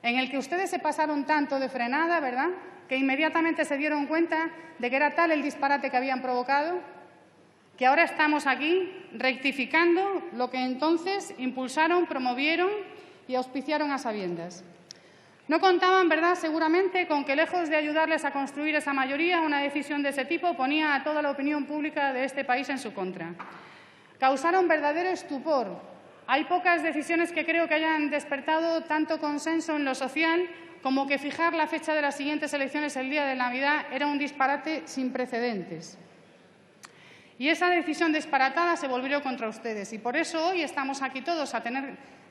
en el que ustedes se pasaron tanto de frenada, ¿verdad?, que inmediatamente se dieron cuenta de que era tal el disparate que habían provocado, que ahora estamos aquí rectificando lo que entonces impulsaron, promovieron y auspiciaron a sabiendas. No contaban, ¿verdad?, seguramente con que, lejos de ayudarles a construir esa mayoría, una decisión de ese tipo ponía a toda la opinión pública de este país en su contra. Causaron verdadero estupor. Hay pocas decisiones que creo que hayan despertado tanto consenso en lo social como que fijar la fecha de las siguientes elecciones el día de Navidad era un disparate sin precedentes. Y esa decisión disparatada se volvió contra ustedes. Y por eso hoy estamos aquí todos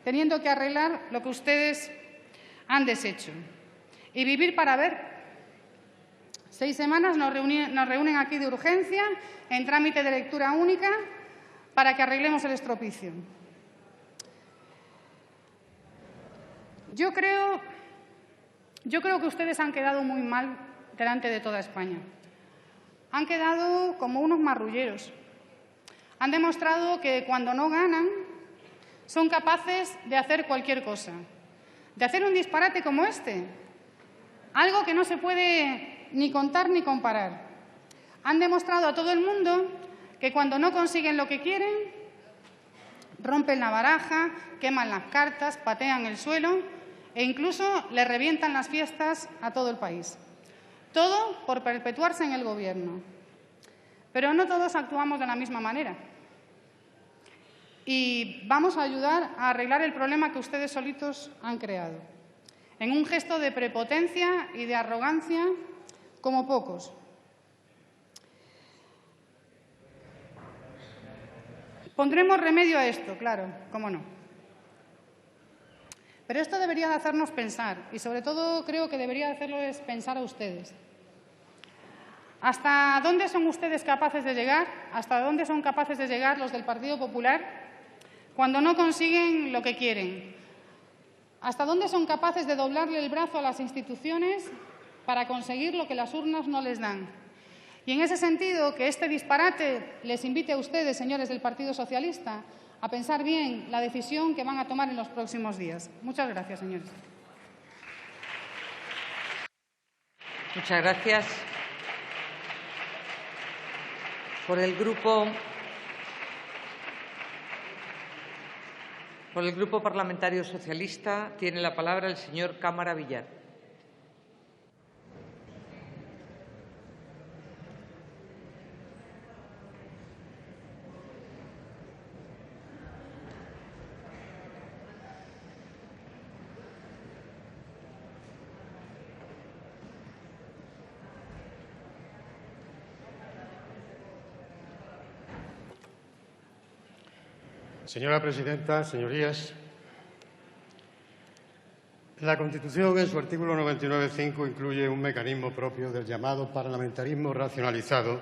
teniendo que arreglar lo que ustedes han deshecho. Y vivir para ver. 6 semanas nos reúnen aquí de urgencia, en trámite de lectura única, para que arreglemos el estropicio. Yo creo que ustedes han quedado muy mal delante de toda España. Han quedado como unos marrulleros. Han demostrado que cuando no ganan son capaces de hacer cualquier cosa, de hacer un disparate como este, algo que no se puede ni contar ni comparar. Han demostrado a todo el mundo que cuando no consiguen lo que quieren, rompen la baraja, queman las cartas, patean el suelo e incluso le revientan las fiestas a todo el país. Todo por perpetuarse en el Gobierno. Pero no todos actuamos de la misma manera. Y vamos a ayudar a arreglar el problema que ustedes solitos han creado, en un gesto de prepotencia y de arrogancia como pocos. Pondremos remedio a esto, claro, cómo no. Pero esto debería de hacernos pensar y, sobre todo, creo que debería de hacerles pensar a ustedes. ¿Hasta dónde son ustedes capaces de llegar? ¿Hasta dónde son capaces de llegar los del Partido Popular cuando no consiguen lo que quieren? ¿Hasta dónde son capaces de doblarle el brazo a las instituciones para conseguir lo que las urnas no les dan? Y en ese sentido, que este disparate les invite a ustedes, señores del Partido Socialista, a pensar bien la decisión que van a tomar en los próximos días. Muchas gracias, señores.
Muchas gracias. Por el Grupo Parlamentario Socialista tiene la palabra el señor Cámara Villar.
Señora presidenta, señorías, la Constitución, en su artículo 99.5, incluye un mecanismo propio del llamado parlamentarismo racionalizado,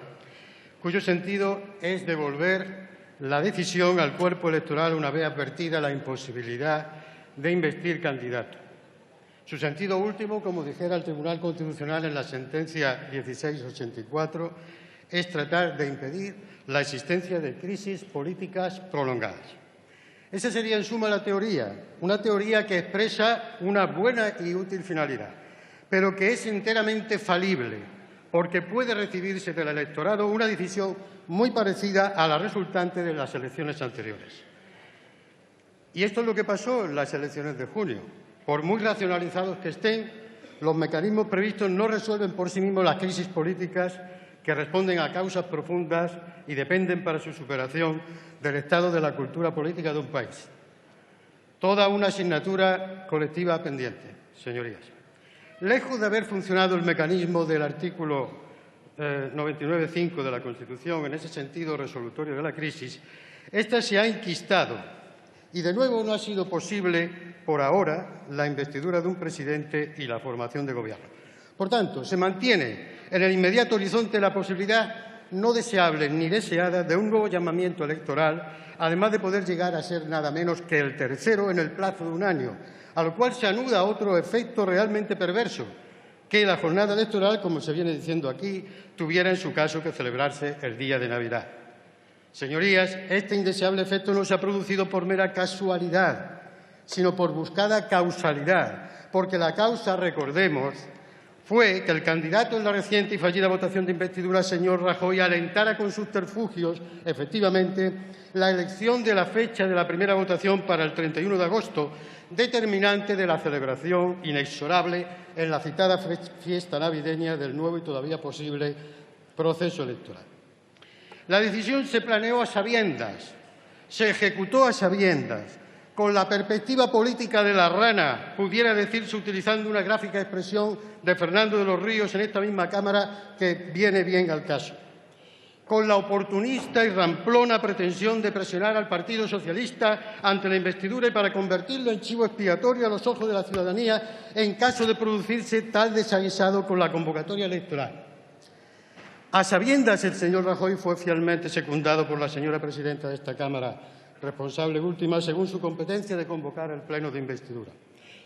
cuyo sentido es devolver la decisión al cuerpo electoral una vez advertida la imposibilidad de investir candidato. Su sentido último, como dijera el Tribunal Constitucional en la sentencia 1684, es tratar de impedir la existencia de crisis políticas prolongadas. Esa sería, en suma, la teoría, una teoría que expresa una buena y útil finalidad, pero que es enteramente falible, porque puede recibirse del electorado una decisión muy parecida a la resultante de las elecciones anteriores. Y esto es lo que pasó en las elecciones de junio. Por muy racionalizados que estén, los mecanismos previstos no resuelven por sí mismos las crisis políticas que responden a causas profundas y dependen para su superación del estado de la cultura política de un país. Toda una asignatura colectiva pendiente, señorías. Lejos de haber funcionado el mecanismo del artículo 99.5 de la Constitución en ese sentido resolutorio de la crisis, esta se ha enquistado y de nuevo no ha sido posible por ahora la investidura de un presidente y la formación de gobierno. Por tanto, se mantiene en el inmediato horizonte la posibilidad no deseable ni deseada de un nuevo llamamiento electoral, además de poder llegar a ser nada menos que el tercero en el plazo de un año, a lo cual se anuda otro efecto realmente perverso, que la jornada electoral, como se viene diciendo aquí, tuviera en su caso que celebrarse el día de Navidad. Señorías, este indeseable efecto no se ha producido por mera casualidad, sino por buscada causalidad, porque la causa, recordemos, fue que el candidato en la reciente y fallida votación de investidura, señor Rajoy, alentara con subterfugios, efectivamente, la elección de la fecha de la primera votación para el 31 de agosto, determinante de la celebración inexorable en la citada fiesta navideña del nuevo y todavía posible proceso electoral. La decisión se planeó a sabiendas, se ejecutó a sabiendas, con la perspectiva política de la rana, pudiera decirse utilizando una gráfica expresión de Fernando de los Ríos en esta misma Cámara que viene bien al caso. Con la oportunista y ramplona pretensión de presionar al Partido Socialista ante la investidura y para convertirlo en chivo expiatorio a los ojos de la ciudadanía en caso de producirse tal desaguisado con la convocatoria electoral. A sabiendas, el señor Rajoy fue fielmente secundado por la señora presidenta de esta Cámara, responsable última, según su competencia, de convocar el pleno de investidura.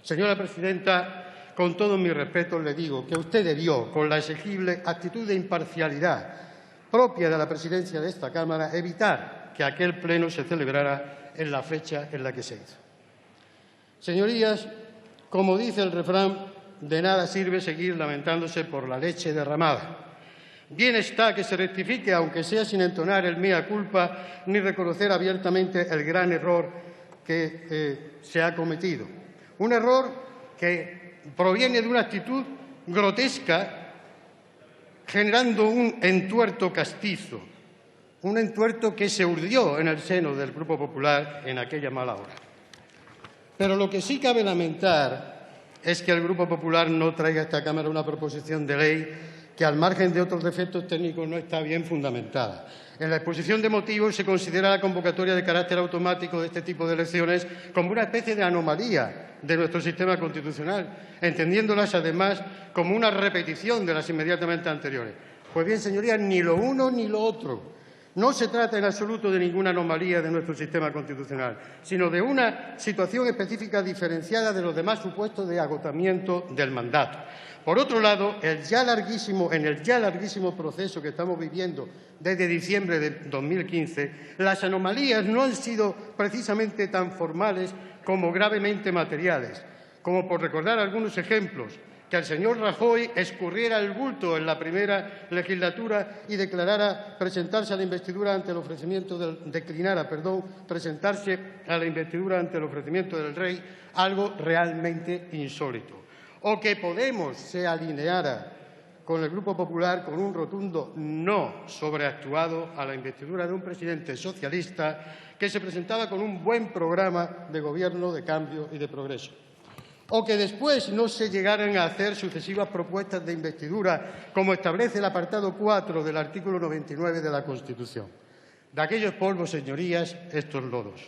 Señora presidenta, con todo mi respeto le digo que usted debió, con la exigible actitud de imparcialidad propia de la presidencia de esta Cámara, evitar que aquel pleno se celebrara en la fecha en la que se hizo. Señorías, como dice el refrán, de nada sirve seguir lamentándose por la leche derramada. Bien está que se rectifique, aunque sea sin entonar el mea culpa ni reconocer abiertamente el gran error que se ha cometido. Un error que proviene de una actitud grotesca, generando un entuerto castizo, un entuerto que se urdió en el seno del Grupo Popular en aquella mala hora. Pero lo que sí cabe lamentar es que el Grupo Popular no traiga a esta Cámara una proposición de ley que, al margen de otros defectos técnicos, no está bien fundamentada. En la exposición de motivos se considera la convocatoria de carácter automático de este tipo de elecciones como una especie de anomalía de nuestro sistema constitucional, entendiéndolas además como una repetición de las inmediatamente anteriores. Pues bien, señorías, ni lo uno ni lo otro. No se trata en absoluto de ninguna anomalía de nuestro sistema constitucional, sino de una situación específica diferenciada de los demás supuestos de agotamiento del mandato. Por otro lado, en el ya larguísimo proceso que estamos viviendo desde diciembre de 2015, las anomalías no han sido precisamente tan formales como gravemente materiales, como por recordar algunos ejemplos, que el señor Rajoy escurriera el bulto en la primera legislatura y declinara presentarse a la investidura ante el ofrecimiento del rey, algo realmente insólito. O que Podemos se alineara con el Grupo Popular con un rotundo no sobreactuado a la investidura de un presidente socialista que se presentaba con un buen programa de gobierno, de cambio y de progreso. O que después no se llegaran a hacer sucesivas propuestas de investidura, como establece el apartado 4 del artículo 99 de la Constitución. De aquellos polvos, señorías, estos lodos.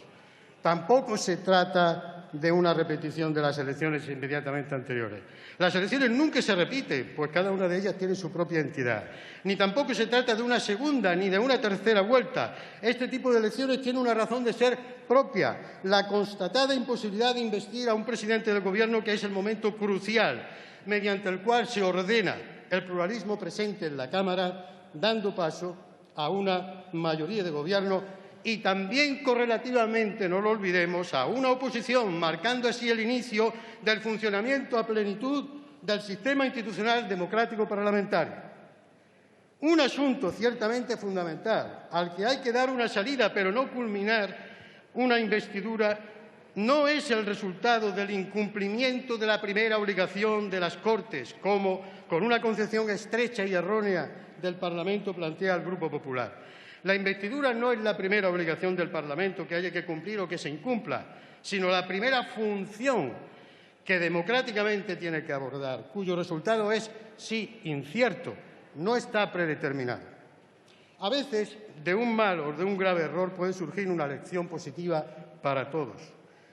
Tampoco se trata de una repetición de las elecciones inmediatamente anteriores. Las elecciones nunca se repiten, pues cada una de ellas tiene su propia entidad. Ni tampoco se trata de una segunda ni de una tercera vuelta. Este tipo de elecciones tiene una razón de ser propia, la constatada imposibilidad de investir a un presidente del Gobierno, que es el momento crucial mediante el cual se ordena el pluralismo presente en la Cámara, dando paso a una mayoría de Gobierno y también correlativamente, no lo olvidemos, a una oposición, marcando así el inicio del funcionamiento a plenitud del sistema institucional democrático parlamentario. Un asunto ciertamente fundamental, al que hay que dar una salida, pero no culminar una investidura, no es el resultado del incumplimiento de la primera obligación de las Cortes, como, con una concepción estrecha y errónea del Parlamento, plantea el Grupo Popular. La investidura no es la primera obligación del Parlamento que haya que cumplir o que se incumpla, sino la primera función que democráticamente tiene que abordar, cuyo resultado es, sí, incierto, no está predeterminado. A veces, de un mal o de un grave error puede surgir una lección positiva para todos.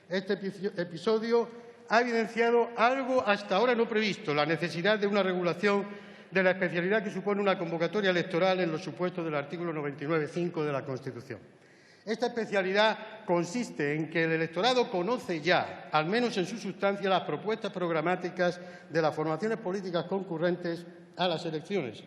Este episodio ha evidenciado algo hasta ahora no previsto, la necesidad de una regulación de la especialidad que supone una convocatoria electoral en los supuestos del artículo 99.5 de la Constitución. Esta especialidad consiste en que el electorado conoce ya, al menos en su sustancia, las propuestas programáticas de las formaciones políticas concurrentes a las elecciones,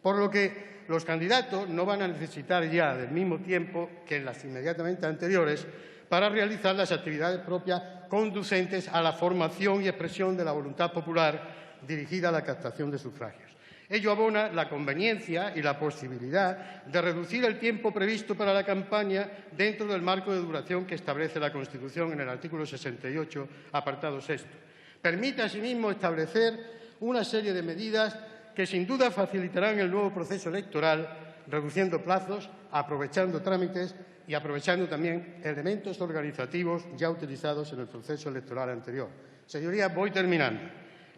por lo que los candidatos no van a necesitar ya del mismo tiempo que en las inmediatamente anteriores para realizar las actividades propias conducentes a la formación y expresión de la voluntad popular dirigida a la captación de sufragios. Ello abona la conveniencia y la posibilidad de reducir el tiempo previsto para la campaña dentro del marco de duración que establece la Constitución en el artículo 68, apartado 6. Permite, asimismo, establecer una serie de medidas que, sin duda, facilitarán el nuevo proceso electoral, reduciendo plazos, aprovechando trámites y aprovechando también elementos organizativos ya utilizados en el proceso electoral anterior. Señorías, voy terminando.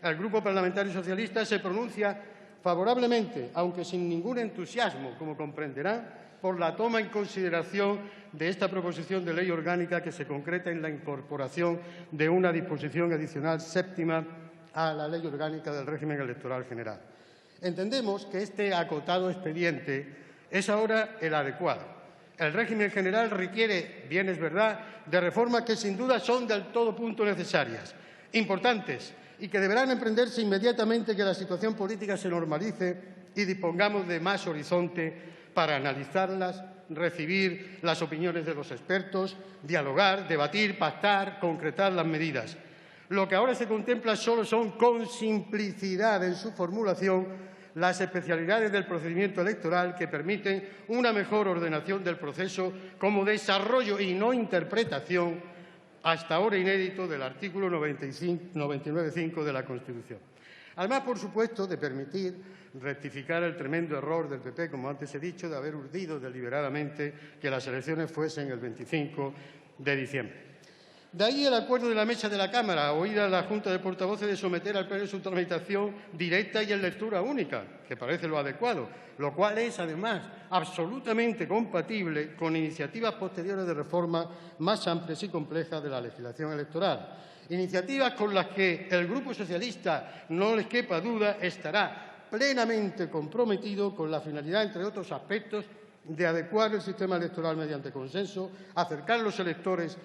El Grupo Parlamentario Socialista se pronuncia favorablemente, aunque sin ningún entusiasmo, como comprenderán, por la toma en consideración de esta proposición de ley orgánica que se concreta en la incorporación de una disposición adicional séptima a la Ley Orgánica del Régimen Electoral General. Entendemos que este acotado expediente es ahora el adecuado. El régimen general requiere, bien es verdad, de reformas que sin duda son del todo punto necesarias, importantes, y que deberán emprenderse inmediatamente que la situación política se normalice y dispongamos de más horizonte para analizarlas, recibir las opiniones de los expertos, dialogar, debatir, pactar, concretar las medidas. Lo que ahora se contempla solo son, con simplicidad en su formulación, las especialidades del procedimiento electoral que permiten una mejor ordenación del proceso como desarrollo y no interpretación hasta ahora inédito, del artículo 99.5 de la Constitución. Además, por supuesto, de permitir rectificar el tremendo error del PP, como antes he dicho, de haber urdido deliberadamente que las elecciones fuesen el 25 de diciembre. De ahí el acuerdo de la mesa de la Cámara, oída la Junta de Portavoces, de someter al Pleno su tramitación directa y en lectura única, que parece lo adecuado, lo cual es, además, absolutamente compatible con iniciativas posteriores de reforma más amplias y complejas de la legislación electoral. Iniciativas con las que el Grupo Socialista, no les quepa duda, estará plenamente comprometido con la finalidad, entre otros aspectos, de adecuar el sistema electoral mediante consenso, acercar los electores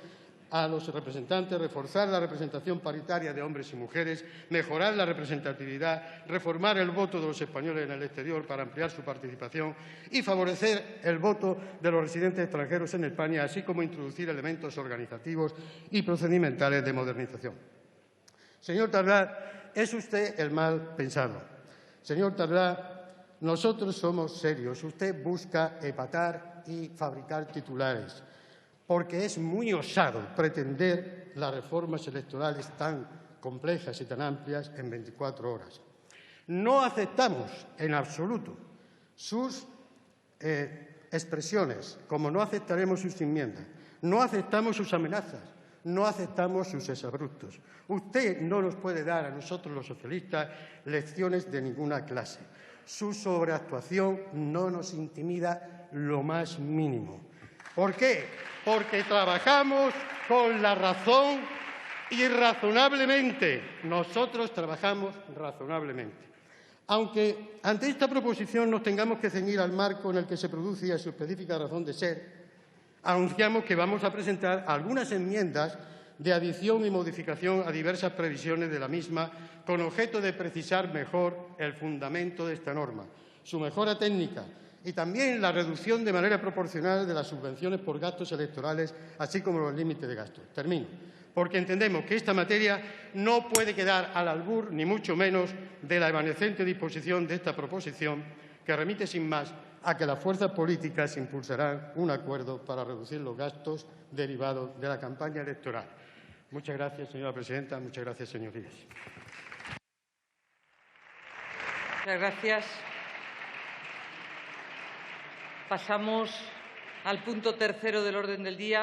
a los representantes, reforzar la representación paritaria de hombres y mujeres, mejorar la representatividad, reformar el voto de los españoles en el exterior para ampliar su participación y favorecer el voto de los residentes extranjeros en España, así como introducir elementos organizativos y procedimentales de modernización. Señor Tarrás, es usted el mal pensado. Señor Tarrás, nosotros somos serios. Usted busca epatar y fabricar titulares, porque es muy osado pretender las reformas electorales tan complejas y tan amplias en 24 horas. No aceptamos en absoluto sus expresiones, como no aceptaremos sus enmiendas. No aceptamos sus amenazas, no aceptamos sus exabruptos. Usted no nos puede dar a nosotros, los socialistas, lecciones de ninguna clase. Su sobreactuación no nos intimida lo más mínimo. ¿Por qué? Porque trabajamos con la razón y razonablemente. Nosotros trabajamos razonablemente. Aunque ante esta proposición nos tengamos que ceñir al marco en el que se produce y a su específica razón de ser, anunciamos que vamos a presentar algunas enmiendas de adición y modificación a diversas previsiones de la misma, con objeto de precisar mejor el fundamento de esta norma, su mejora técnica y también la reducción de manera proporcional de las subvenciones por gastos electorales, así como los límites de gastos. Termino. Porque entendemos que esta materia no puede quedar al albur, ni mucho menos, de la evanescente disposición de esta proposición, que remite sin más a que las fuerzas políticas impulsarán un acuerdo para reducir los gastos derivados de la campaña electoral. Muchas gracias, señora presidenta. Muchas gracias, señorías.
Muchas gracias. Pasamos al punto tercero del orden del día.